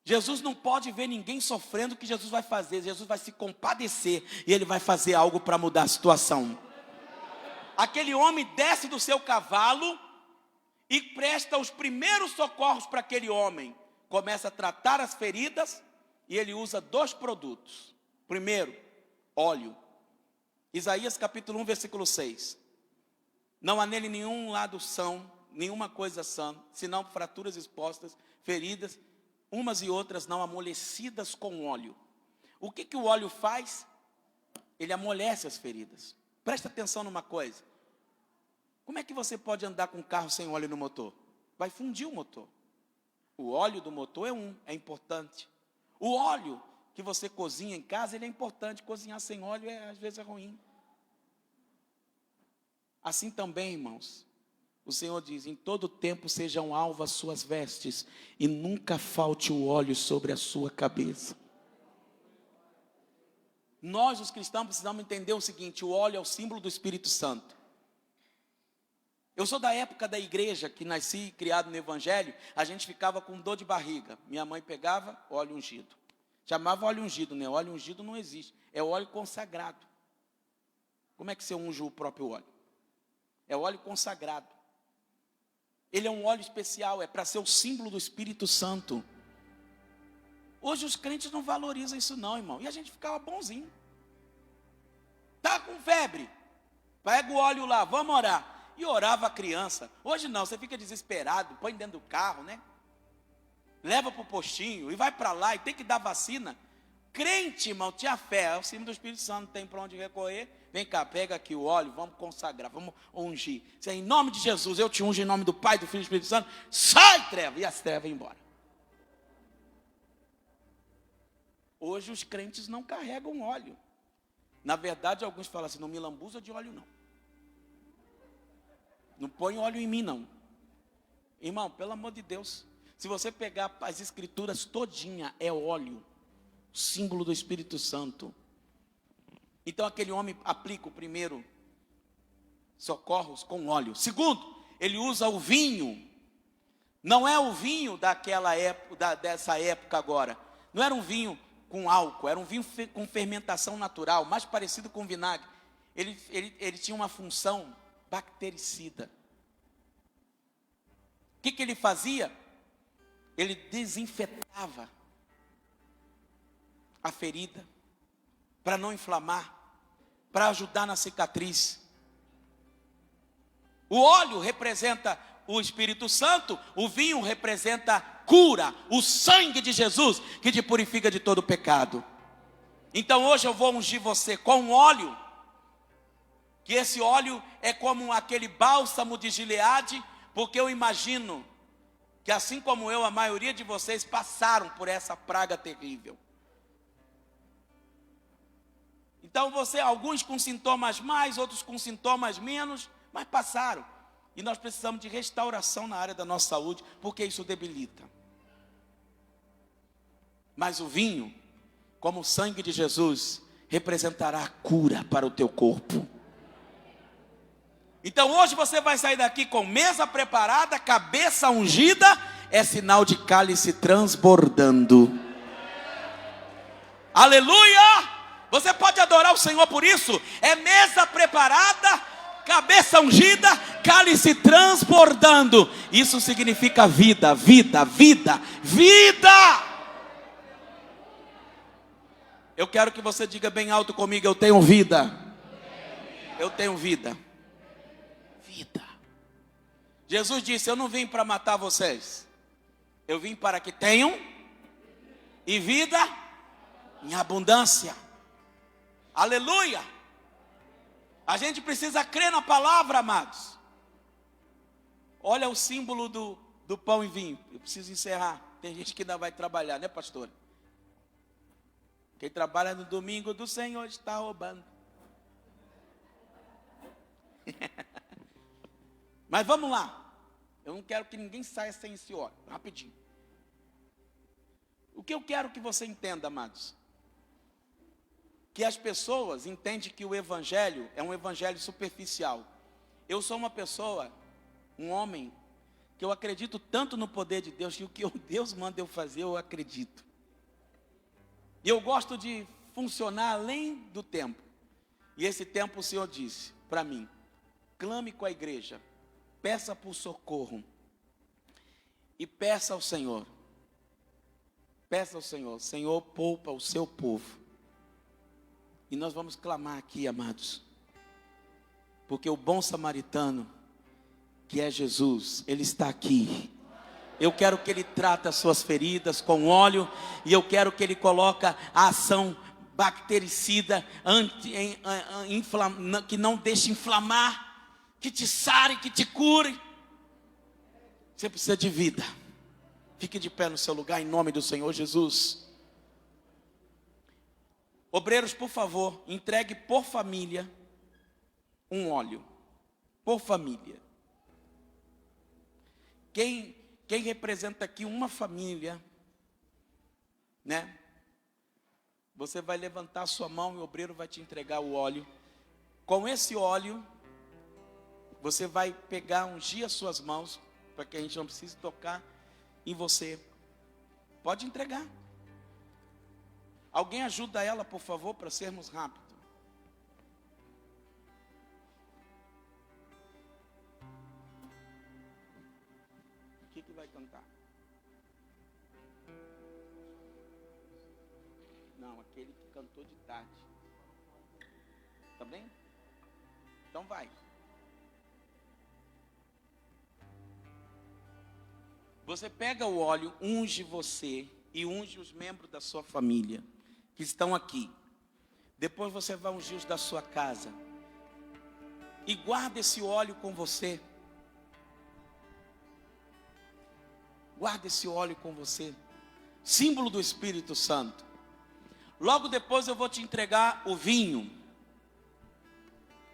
Jesus não pode ver ninguém sofrendo. O que Jesus vai fazer? Jesus vai se compadecer e ele vai fazer algo para mudar a situação. Aquele homem desce do seu cavalo e presta os primeiros socorros para aquele homem. Começa a tratar as feridas e ele usa 2 produtos. Primeiro, óleo. Isaías capítulo 1, versículo 6. Não há nele nenhum lado são, nenhuma coisa sã, senão fraturas expostas, feridas, umas e outras não amolecidas com óleo. O que o óleo faz? Ele amolece as feridas. Presta atenção numa coisa. Como é que você pode andar com um carro sem óleo no motor? Vai fundir o motor. O óleo do motor é importante. O óleo que você cozinha em casa, ele é importante. Cozinhar sem óleo às vezes é ruim. Assim também, irmãos, o Senhor diz: em todo tempo sejam alvas suas vestes e nunca falte o óleo sobre a sua cabeça. Nós, os cristãos, precisamos entender o seguinte: o óleo é o símbolo do Espírito Santo. Eu sou da época da igreja, que nasci criado no Evangelho. A gente ficava com dor de barriga. Minha mãe pegava óleo ungido. Chamava óleo ungido, né? Óleo ungido não existe. É óleo consagrado. Como é que você unge o próprio óleo? É óleo consagrado. Ele é um óleo especial, é para ser o símbolo do Espírito Santo. Hoje os crentes não valorizam isso não, irmão. E a gente ficava bonzinho. Tá com febre? Pega o óleo lá, vamos orar. E orava a criança. Hoje não, você fica desesperado, põe dentro do carro, né? Leva para o postinho e vai para lá e tem que dar vacina. Crente, irmão, tinha fé. É o símbolo do Espírito Santo, não tem para onde recorrer. Vem cá, pega aqui o óleo, vamos consagrar, vamos ungir. Isso é em nome de Jesus, eu te unjo em nome do Pai, do Filho e do Espírito Santo. Sai, treva! E as trevas vão embora. Hoje os crentes não carregam óleo. Na verdade, alguns falam assim: não me lambuza de óleo não. Não põe óleo em mim não. Irmão, pelo amor de Deus, se você pegar as escrituras todinha, é óleo, símbolo do Espírito Santo. Então aquele homem aplica o primeiro socorros com óleo. Segundo, ele usa o vinho. Não é o vinho daquela época, dessa época agora. Não era um vinho com álcool, era um vinho com fermentação natural, mais parecido com vinagre. Ele tinha uma função bactericida. O que ele fazia? Ele desinfetava a ferida, para não inflamar, para ajudar na cicatriz. O óleo representa o Espírito Santo, o vinho representa cura, o sangue de Jesus que te purifica de todo pecado. Então hoje eu vou ungir você com óleo, que esse óleo é como aquele bálsamo de Gileade, porque eu imagino que assim como eu, a maioria de vocês passaram por essa praga terrível. Então alguns com sintomas mais, outros com sintomas menos, mas passaram. E nós precisamos de restauração na área da nossa saúde, porque isso debilita. Mas o vinho, como o sangue de Jesus, representará a cura para o teu corpo. Então hoje você vai sair daqui com mesa preparada, cabeça ungida, é sinal de cálice transbordando. Aleluia! Você pode adorar o Senhor por isso. É mesa preparada, cabeça ungida, cálice transbordando. Isso significa vida, vida, vida, vida. Eu quero que você diga bem alto comigo: eu tenho vida. Eu tenho vida. Vida. Jesus disse: eu não vim para matar vocês. Eu vim para que tenham e vida em abundância. Aleluia! A gente precisa crer na palavra, amados. Olha o símbolo do pão e vinho. Eu preciso encerrar. Tem gente que ainda vai trabalhar, né, pastora? Quem trabalha no domingo do Senhor está roubando. Mas vamos lá. Eu não quero que ninguém saia sem esse óleo. Rapidinho. O que eu quero que você entenda, amados? Que as pessoas entendem que o evangelho é um evangelho superficial. Eu sou uma pessoa, um homem, que eu acredito tanto no poder de Deus, que o que Deus manda eu fazer, eu acredito. E eu gosto de funcionar além do tempo. E esse tempo o Senhor disse para mim: clame com a igreja, peça por socorro. E peça ao Senhor. Peça ao Senhor: Senhor, poupa o seu povo. E nós vamos clamar aqui, amados. Porque o bom samaritano, que é Jesus, Ele está aqui. Eu quero que Ele trate as suas feridas com óleo. E eu quero que Ele coloque a ação bactericida, que não deixe inflamar, que te sare, que te cure. Você precisa de vida. Fique de pé no seu lugar em nome do Senhor Jesus. Obreiros, por favor, entregue por família um óleo. Por família. Quem representa aqui uma família, né? Você vai levantar a sua mão e o obreiro vai te entregar o óleo. Com esse óleo, você vai pegar, ungir as suas mãos, para que a gente não precise tocar em você. Pode entregar. Alguém ajuda ela, por favor, para sermos rápidos. O que vai cantar? Não, aquele que cantou de tarde. Tá bem? Então vai. Você pega o óleo, unge você e unge os membros da sua família que estão aqui. Depois você vai ungir os da sua casa. E guarda esse óleo com você. Guarda esse óleo com você. Símbolo do Espírito Santo. Logo depois eu vou te entregar o vinho.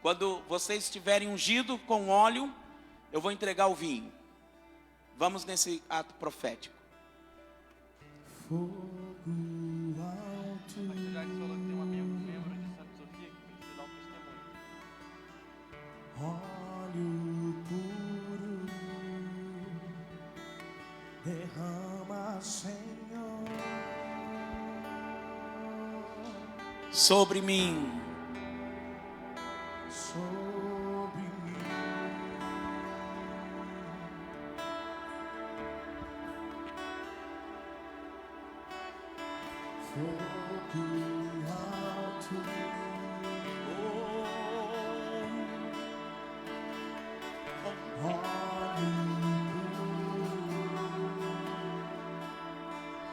Quando vocês estiverem ungido com óleo, eu vou entregar o vinho. Vamos nesse ato profético. Fogo alto. Aqui já que falou que tem um membro de Santa Sofia que precisa dar um testemunho. Óleo puro, derrama, Senhor, Sobre mim. sobre mim. Fogo alto.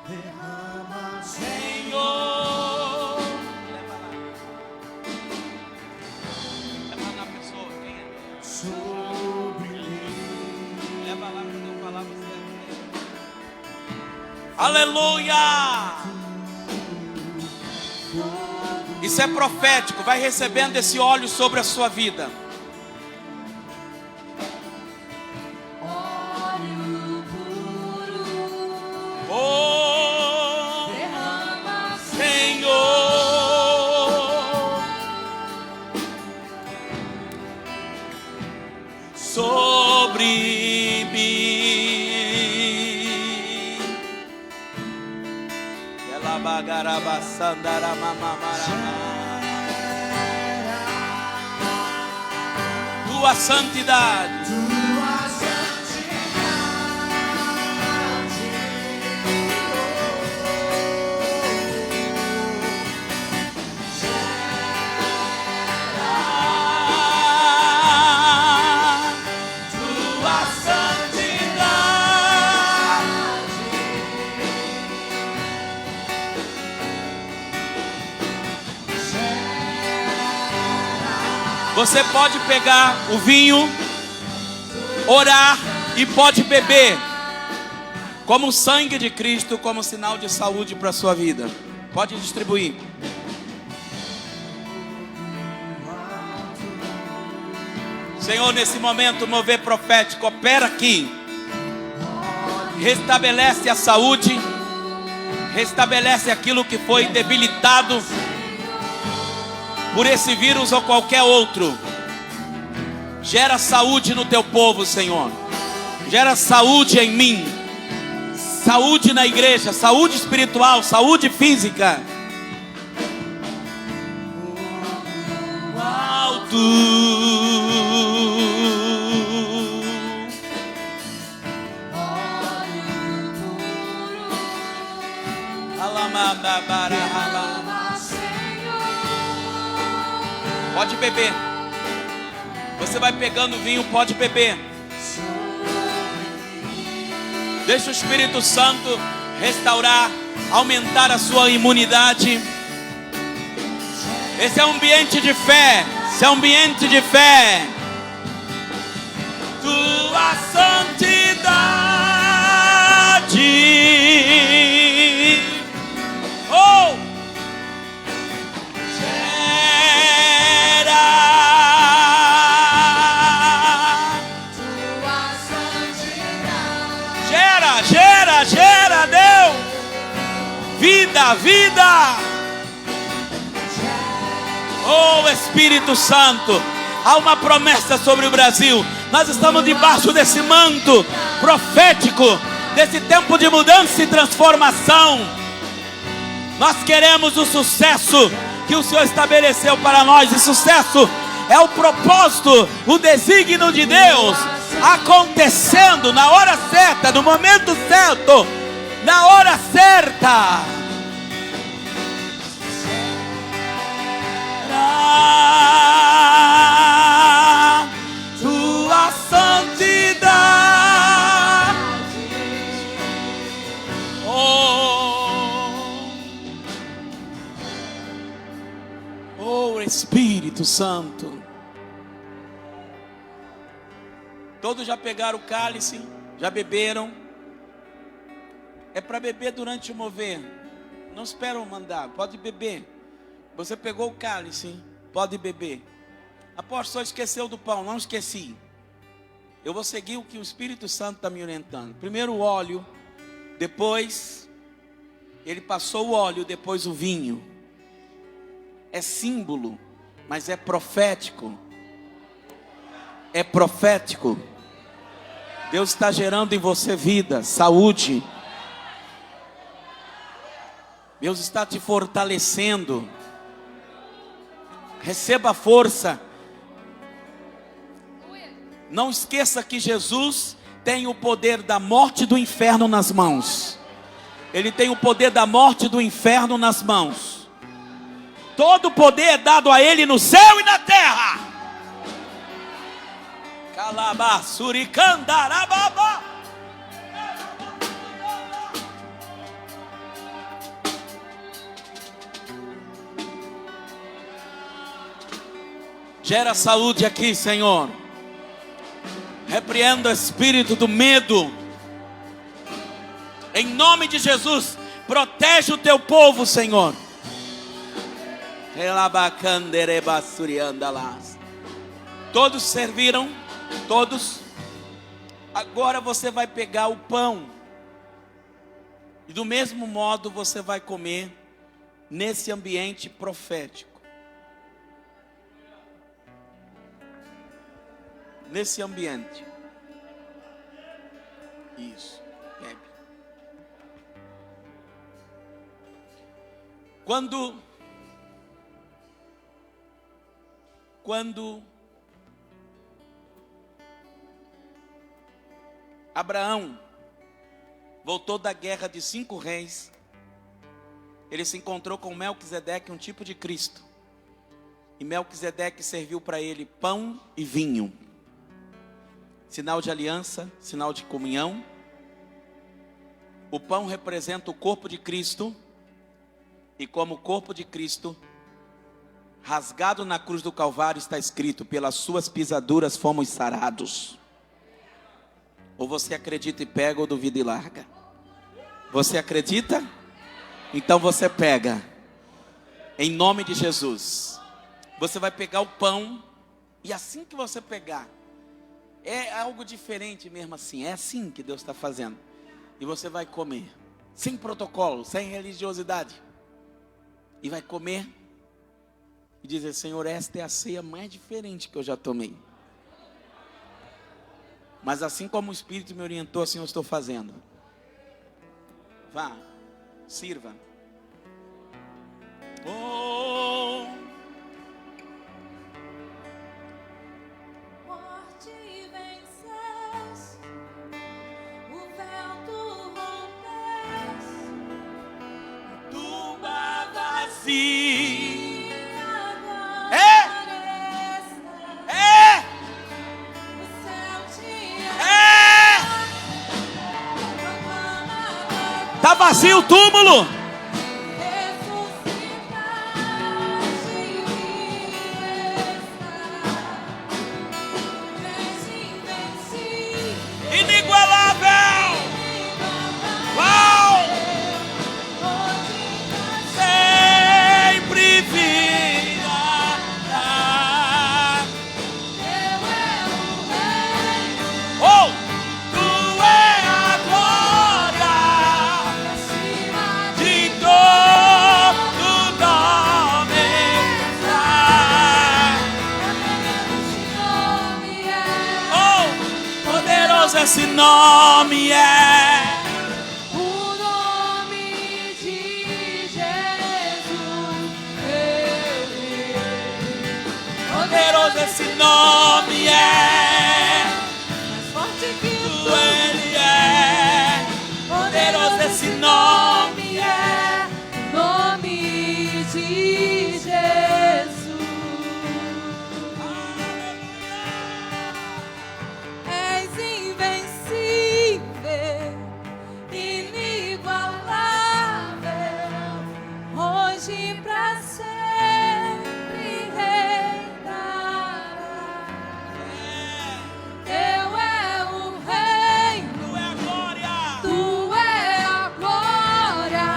Derrama, Senhor. Leva lá na pessoa. Quem é? sobre mim. Leva lá quando eu falar você. Aleluia! Isso é profético. Vai recebendo esse óleo sobre a sua vida. Óleo puro, Oh, derrama, Senhor, sobre mim. Ela bagaraba sandara mamamarama. Tua santidade. tua santidade. Tua santidade. Você pode pegar o vinho, orar e pode beber como o sangue de Cristo, como sinal de saúde para a sua vida. Pode distribuir. Senhor, nesse momento, mover profético, opera aqui. Restabelece a saúde. Restabelece aquilo que foi debilitado por esse vírus ou qualquer outro. Gera saúde no teu povo, Senhor. Gera saúde em mim. Saúde na igreja, saúde espiritual, saúde física. Alto. Alamada barahaba. Pode beber. Você vai pegando vinho, pode beber. Deixa o Espírito Santo restaurar, aumentar a sua imunidade. Esse é um ambiente de fé. Esse é um ambiente de fé. Tua santidade. Oh! Gera, Deus, vida. Oh Espírito Santo, há uma promessa sobre o Brasil. Nós estamos debaixo desse manto profético, desse tempo de mudança e transformação. Nós queremos o sucesso que o Senhor estabeleceu para nós. E sucesso é o propósito, o desígnio de Deus acontecendo na hora certa, no momento certo, na hora certa. Tua santidade. Oh Espírito Santo. Todos já pegaram o cálice, já beberam. É para beber durante o mover. Não espera eu mandar, pode beber. Você pegou o cálice, pode beber. Apóstolo, esqueceu do pão, não esqueci. Eu vou seguir o que o Espírito Santo está me orientando. Primeiro o óleo, depois ele passou o óleo, depois o vinho. É símbolo, mas é profético. É profético. Deus está gerando em você vida, saúde. Deus está te fortalecendo. Receba força. Não esqueça que Jesus tem o poder da morte e do inferno nas mãos. Ele tem o poder da morte e do inferno nas mãos. Todo o poder é dado a Ele no céu e na terra. Calabá, suricandarababa. Gera saúde aqui, Senhor. Repreenda o espírito do medo. Em nome de Jesus, protege o teu povo, Senhor. Todos serviram. Todos. Agora você vai pegar o pão. E do mesmo modo você vai comer nesse ambiente profético. Nesse ambiente. Isso. Bebe. Quando Abraão voltou da guerra de 5 reis, ele se encontrou com Melquisedeque, um tipo de Cristo. E Melquisedeque serviu para ele pão e vinho. Sinal de aliança, sinal de comunhão. O pão representa o corpo de Cristo. E como o corpo de Cristo, rasgado na cruz do Calvário, está escrito: pelas suas pisaduras fomos sarados. Ou você acredita e pega, ou duvida e larga. Você acredita? Então você pega. Em nome de Jesus. Você vai pegar o pão. E assim que você pegar, é algo diferente mesmo assim. É assim que Deus está fazendo. E você vai comer. Sem protocolo, sem religiosidade. E vai comer. E dizer: Senhor, esta é a ceia mais diferente que eu já tomei. Mas assim como o Espírito me orientou, assim eu estou fazendo. Vá, sirva. Oh, Morte vences, o véu tu rompes, tumba vazia. e agora É! É! o céu te É! Tá vazio o túmulo. Inigualável. Uau! Sempre virá. Oh! Tu é a glória de todo nome. Oh! Poderoso esse nome é. O nome de Jesus, Poderoso esse nome é. mais forte que Tu ele é. Poderoso esse nome é. nome de Jesus. És invencível, inigualável, hoje pra sempre reinará. Teu é o reino, Tu é a glória. tu é a glória,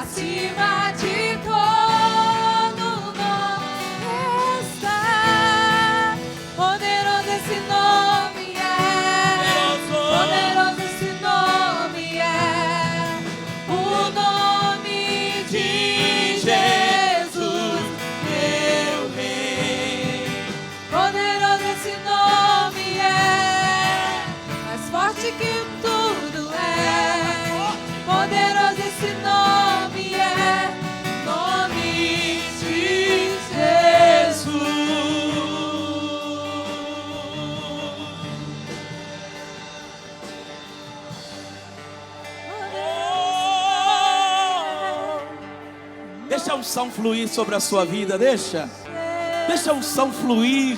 acima de todo nome está. Poderoso esse nome é. Poderoso esse nome é. O nome de Jesus, meu Rei. Poderoso esse nome é. Mais forte que tudo é. Poderoso esse nome é. Nome de Jesus. Deixa a unção fluir sobre a sua vida, deixa a unção fluir,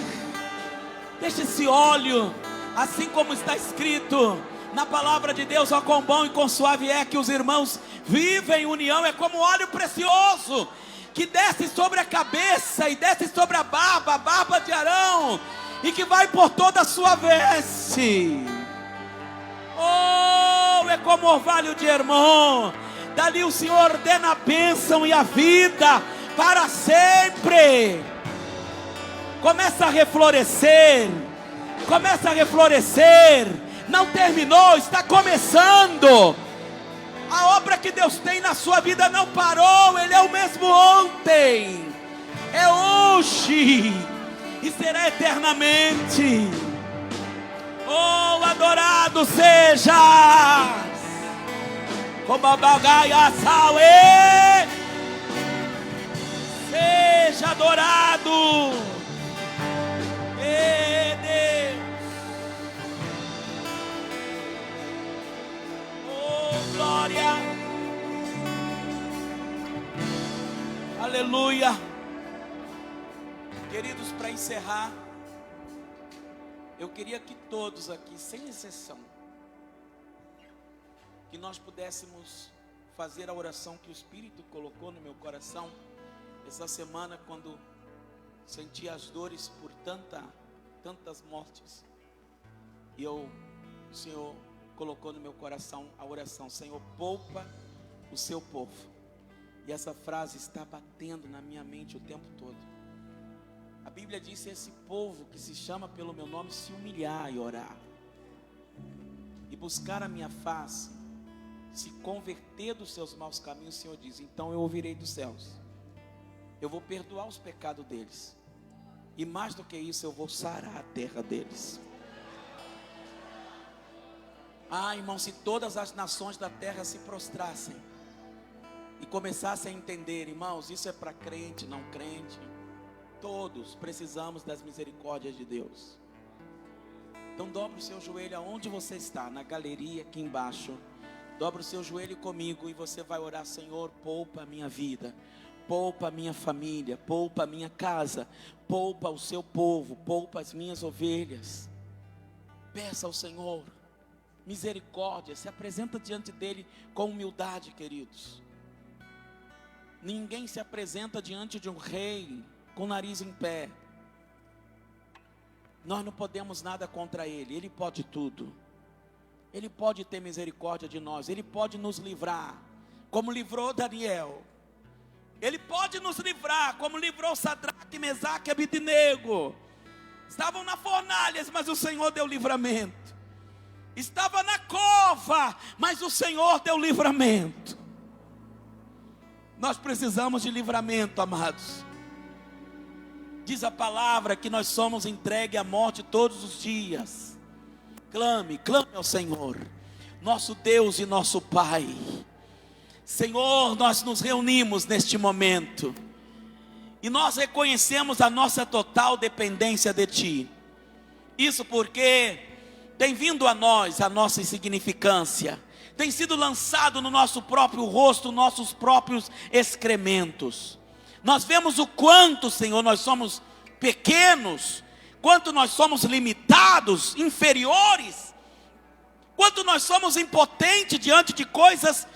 deixa esse óleo, assim como está escrito na palavra de Deus, ó quão bom e quão suave é que os irmãos vivem em união, é como óleo precioso, que desce sobre a cabeça e desce sobre a barba de Arão, e que vai por toda a sua veste. Oh, é como orvalho de Hermon. Dali o Senhor ordena a bênção e a vida para sempre. Começa a reflorescer. Começa a reflorescer. Não terminou, está começando. A obra que Deus tem na sua vida não parou. Ele é o mesmo ontem, é hoje e será eternamente. Oh, adorado seja seja adorado, Deus. Oh, glória, aleluia. Queridos, para encerrar, eu queria que todos aqui, sem exceção, que nós pudéssemos fazer a oração que o Espírito colocou no meu coração essa semana, quando senti as dores por tantas mortes, e o Senhor colocou no meu coração a oração: Senhor, poupa o seu povo. E essa frase está batendo na minha mente o tempo todo. A Bíblia diz: se esse povo que se chama pelo meu nome se humilhar e orar e buscar a minha face, se converter dos seus maus caminhos, o Senhor diz, então eu ouvirei dos céus, eu vou perdoar os pecados deles, e mais do que isso, eu vou sarar a terra deles. Ah, irmão, se todas as nações da terra se prostrassem e começassem a entender, irmãos, isso é para crente, não crente. Todos precisamos das misericórdias de Deus. Então dobre o seu joelho aonde você está, na galeria aqui embaixo. Dobre o seu joelho comigo e você vai orar: Senhor, poupa a minha vida, poupa a minha família, poupa a minha casa, poupa o seu povo, poupa as minhas ovelhas. Peça ao Senhor misericórdia, se apresenta diante dele com humildade, queridos. Ninguém se apresenta diante de um rei com o nariz em pé. Nós não podemos nada contra ele, ele pode tudo. Ele pode ter misericórdia de nós, ele pode nos livrar, como livrou Daniel. Ele pode nos livrar, como livrou Sadraque, Mesaque e Abednego. Estavam na fornalhas, mas o Senhor deu livramento. Estava na cova, mas o Senhor deu livramento. Nós precisamos de livramento, amados. Diz a palavra que nós somos entregues à morte todos os dias. Clame, clame ao Senhor, nosso Deus e nosso Pai. Senhor, nós nos reunimos neste momento e nós reconhecemos a nossa total dependência de Ti. Isso porque tem vindo a nós a nossa insignificância, tem sido lançado no nosso próprio rosto, nossos próprios excrementos. Nós vemos o quanto, Senhor, nós somos pequenos, quanto nós somos limitados, inferiores, quanto nós somos impotentes diante de coisas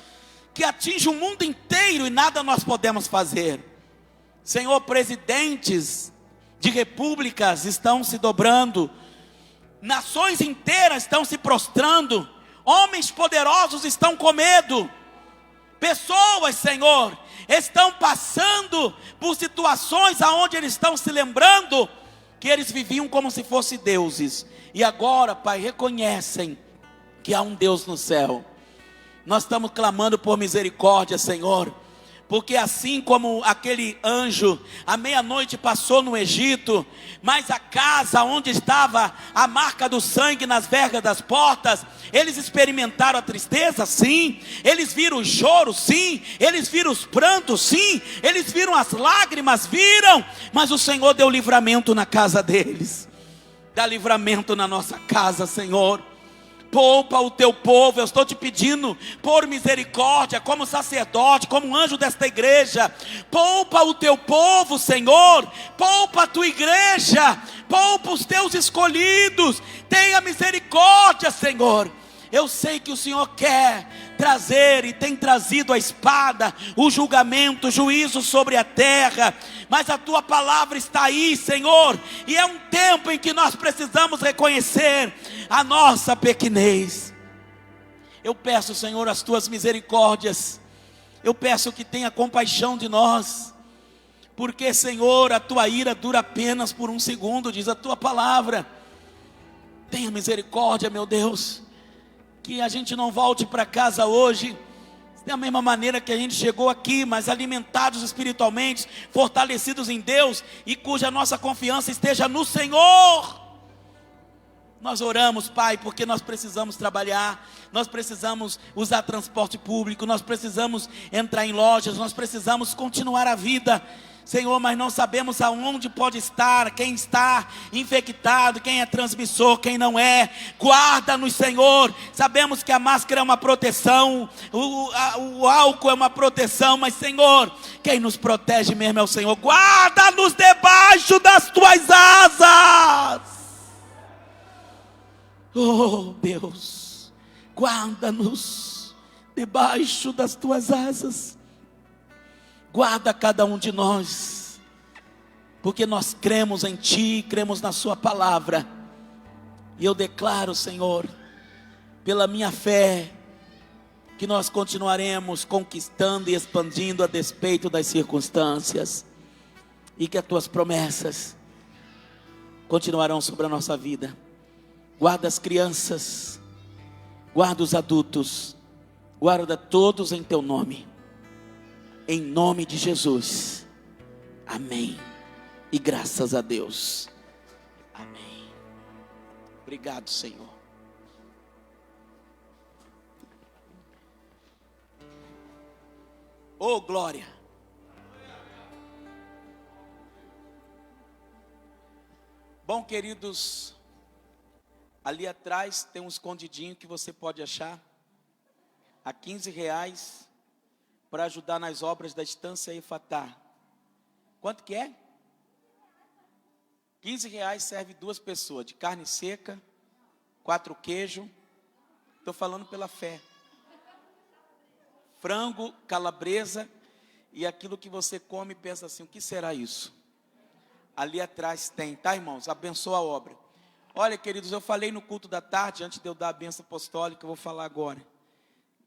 que atingem o mundo inteiro e nada nós podemos fazer. Senhor, presidentes de repúblicas estão se dobrando, nações inteiras estão se prostrando, homens poderosos estão com medo, pessoas, Senhor, estão passando por situações aonde eles estão se lembrando que eles viviam como se fossem deuses, e agora, Pai, reconhecem que há um Deus no céu. Nós estamos clamando por misericórdia, Senhor, porque assim como aquele anjo à meia-noite passou no Egito, mas a casa onde estava a marca do sangue nas vergas das portas, eles experimentaram a tristeza, sim, eles viram o choro, sim, eles viram os prantos, sim, eles viram as lágrimas, viram, mas o Senhor deu livramento na casa deles. Dá livramento na nossa casa, Senhor. Poupa o teu povo, eu estou te pedindo por misericórdia, como sacerdote, como anjo desta igreja. Poupa o teu povo, Senhor, poupa a tua igreja, poupa os teus escolhidos, tenha misericórdia, Senhor. Eu sei que o Senhor quer trazer e tem trazido a espada, o julgamento, o juízo sobre a terra, mas a tua palavra está aí, Senhor, e é um tempo em que nós precisamos reconhecer a nossa pequenez. Eu peço, Senhor, as tuas misericórdias, eu peço que tenha compaixão de nós, porque, Senhor, a tua ira dura apenas por um segundo, diz a tua palavra. Tenha misericórdia, meu Deus, que a gente não volte para casa hoje da mesma maneira que a gente chegou aqui, mas alimentados espiritualmente, fortalecidos em Deus, e cuja nossa confiança esteja no Senhor. Nós oramos, Pai, porque nós precisamos trabalhar, nós precisamos usar transporte público, nós precisamos entrar em lojas, nós precisamos continuar a vida, Senhor, mas não sabemos aonde pode estar, quem está infectado, quem é transmissor, quem não é. Guarda-nos, Senhor. Sabemos que a máscara é uma proteção, o álcool é uma proteção, mas, Senhor, quem nos protege mesmo é o Senhor. Guarda-nos debaixo das tuas asas. Oh, Deus, guarda-nos debaixo das tuas asas. Guarda cada um de nós, porque nós cremos em Ti, cremos na Sua palavra. E eu declaro, Senhor, pela minha fé, que nós continuaremos conquistando e expandindo a despeito das circunstâncias, e que as Tuas promessas continuarão sobre a nossa vida. Guarda as crianças, guarda os adultos, guarda todos em Teu nome. Em nome de Jesus, amém, e graças a Deus, amém. Obrigado, Senhor. Oh, glória. Bom, queridos, ali atrás tem um escondidinho que você pode achar a R$15 para ajudar nas obras da Estância Efatá. Quanto que é? R$15 serve 2 pessoas, de carne seca, 4 queijos. Estou falando pela fé. Frango, calabresa e aquilo que você come e pensa assim, o que será isso? Ali atrás tem, tá, irmãos? Abençoa a obra. Olha, queridos, eu falei no culto da tarde, antes de eu dar a bênção apostólica, eu vou falar agora.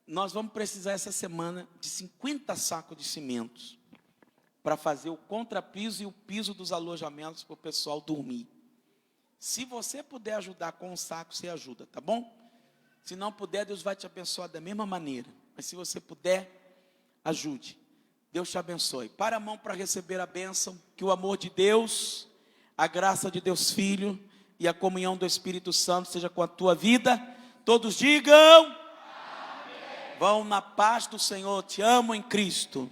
Nós vamos precisar essa semana de 50 sacos de cimentos para fazer o contrapiso e o piso dos alojamentos para o pessoal dormir. Se você puder ajudar com um saco, você ajuda, tá bom? Se não puder, Deus vai te abençoar da mesma maneira. Mas se você puder, ajude. Deus te abençoe. Para a mão para receber a bênção. Que o amor de Deus, a graça de Deus Filho e a comunhão do Espírito Santo seja com a tua vida. Todos digam: amém. Vão na paz do Senhor. Te amo em Cristo.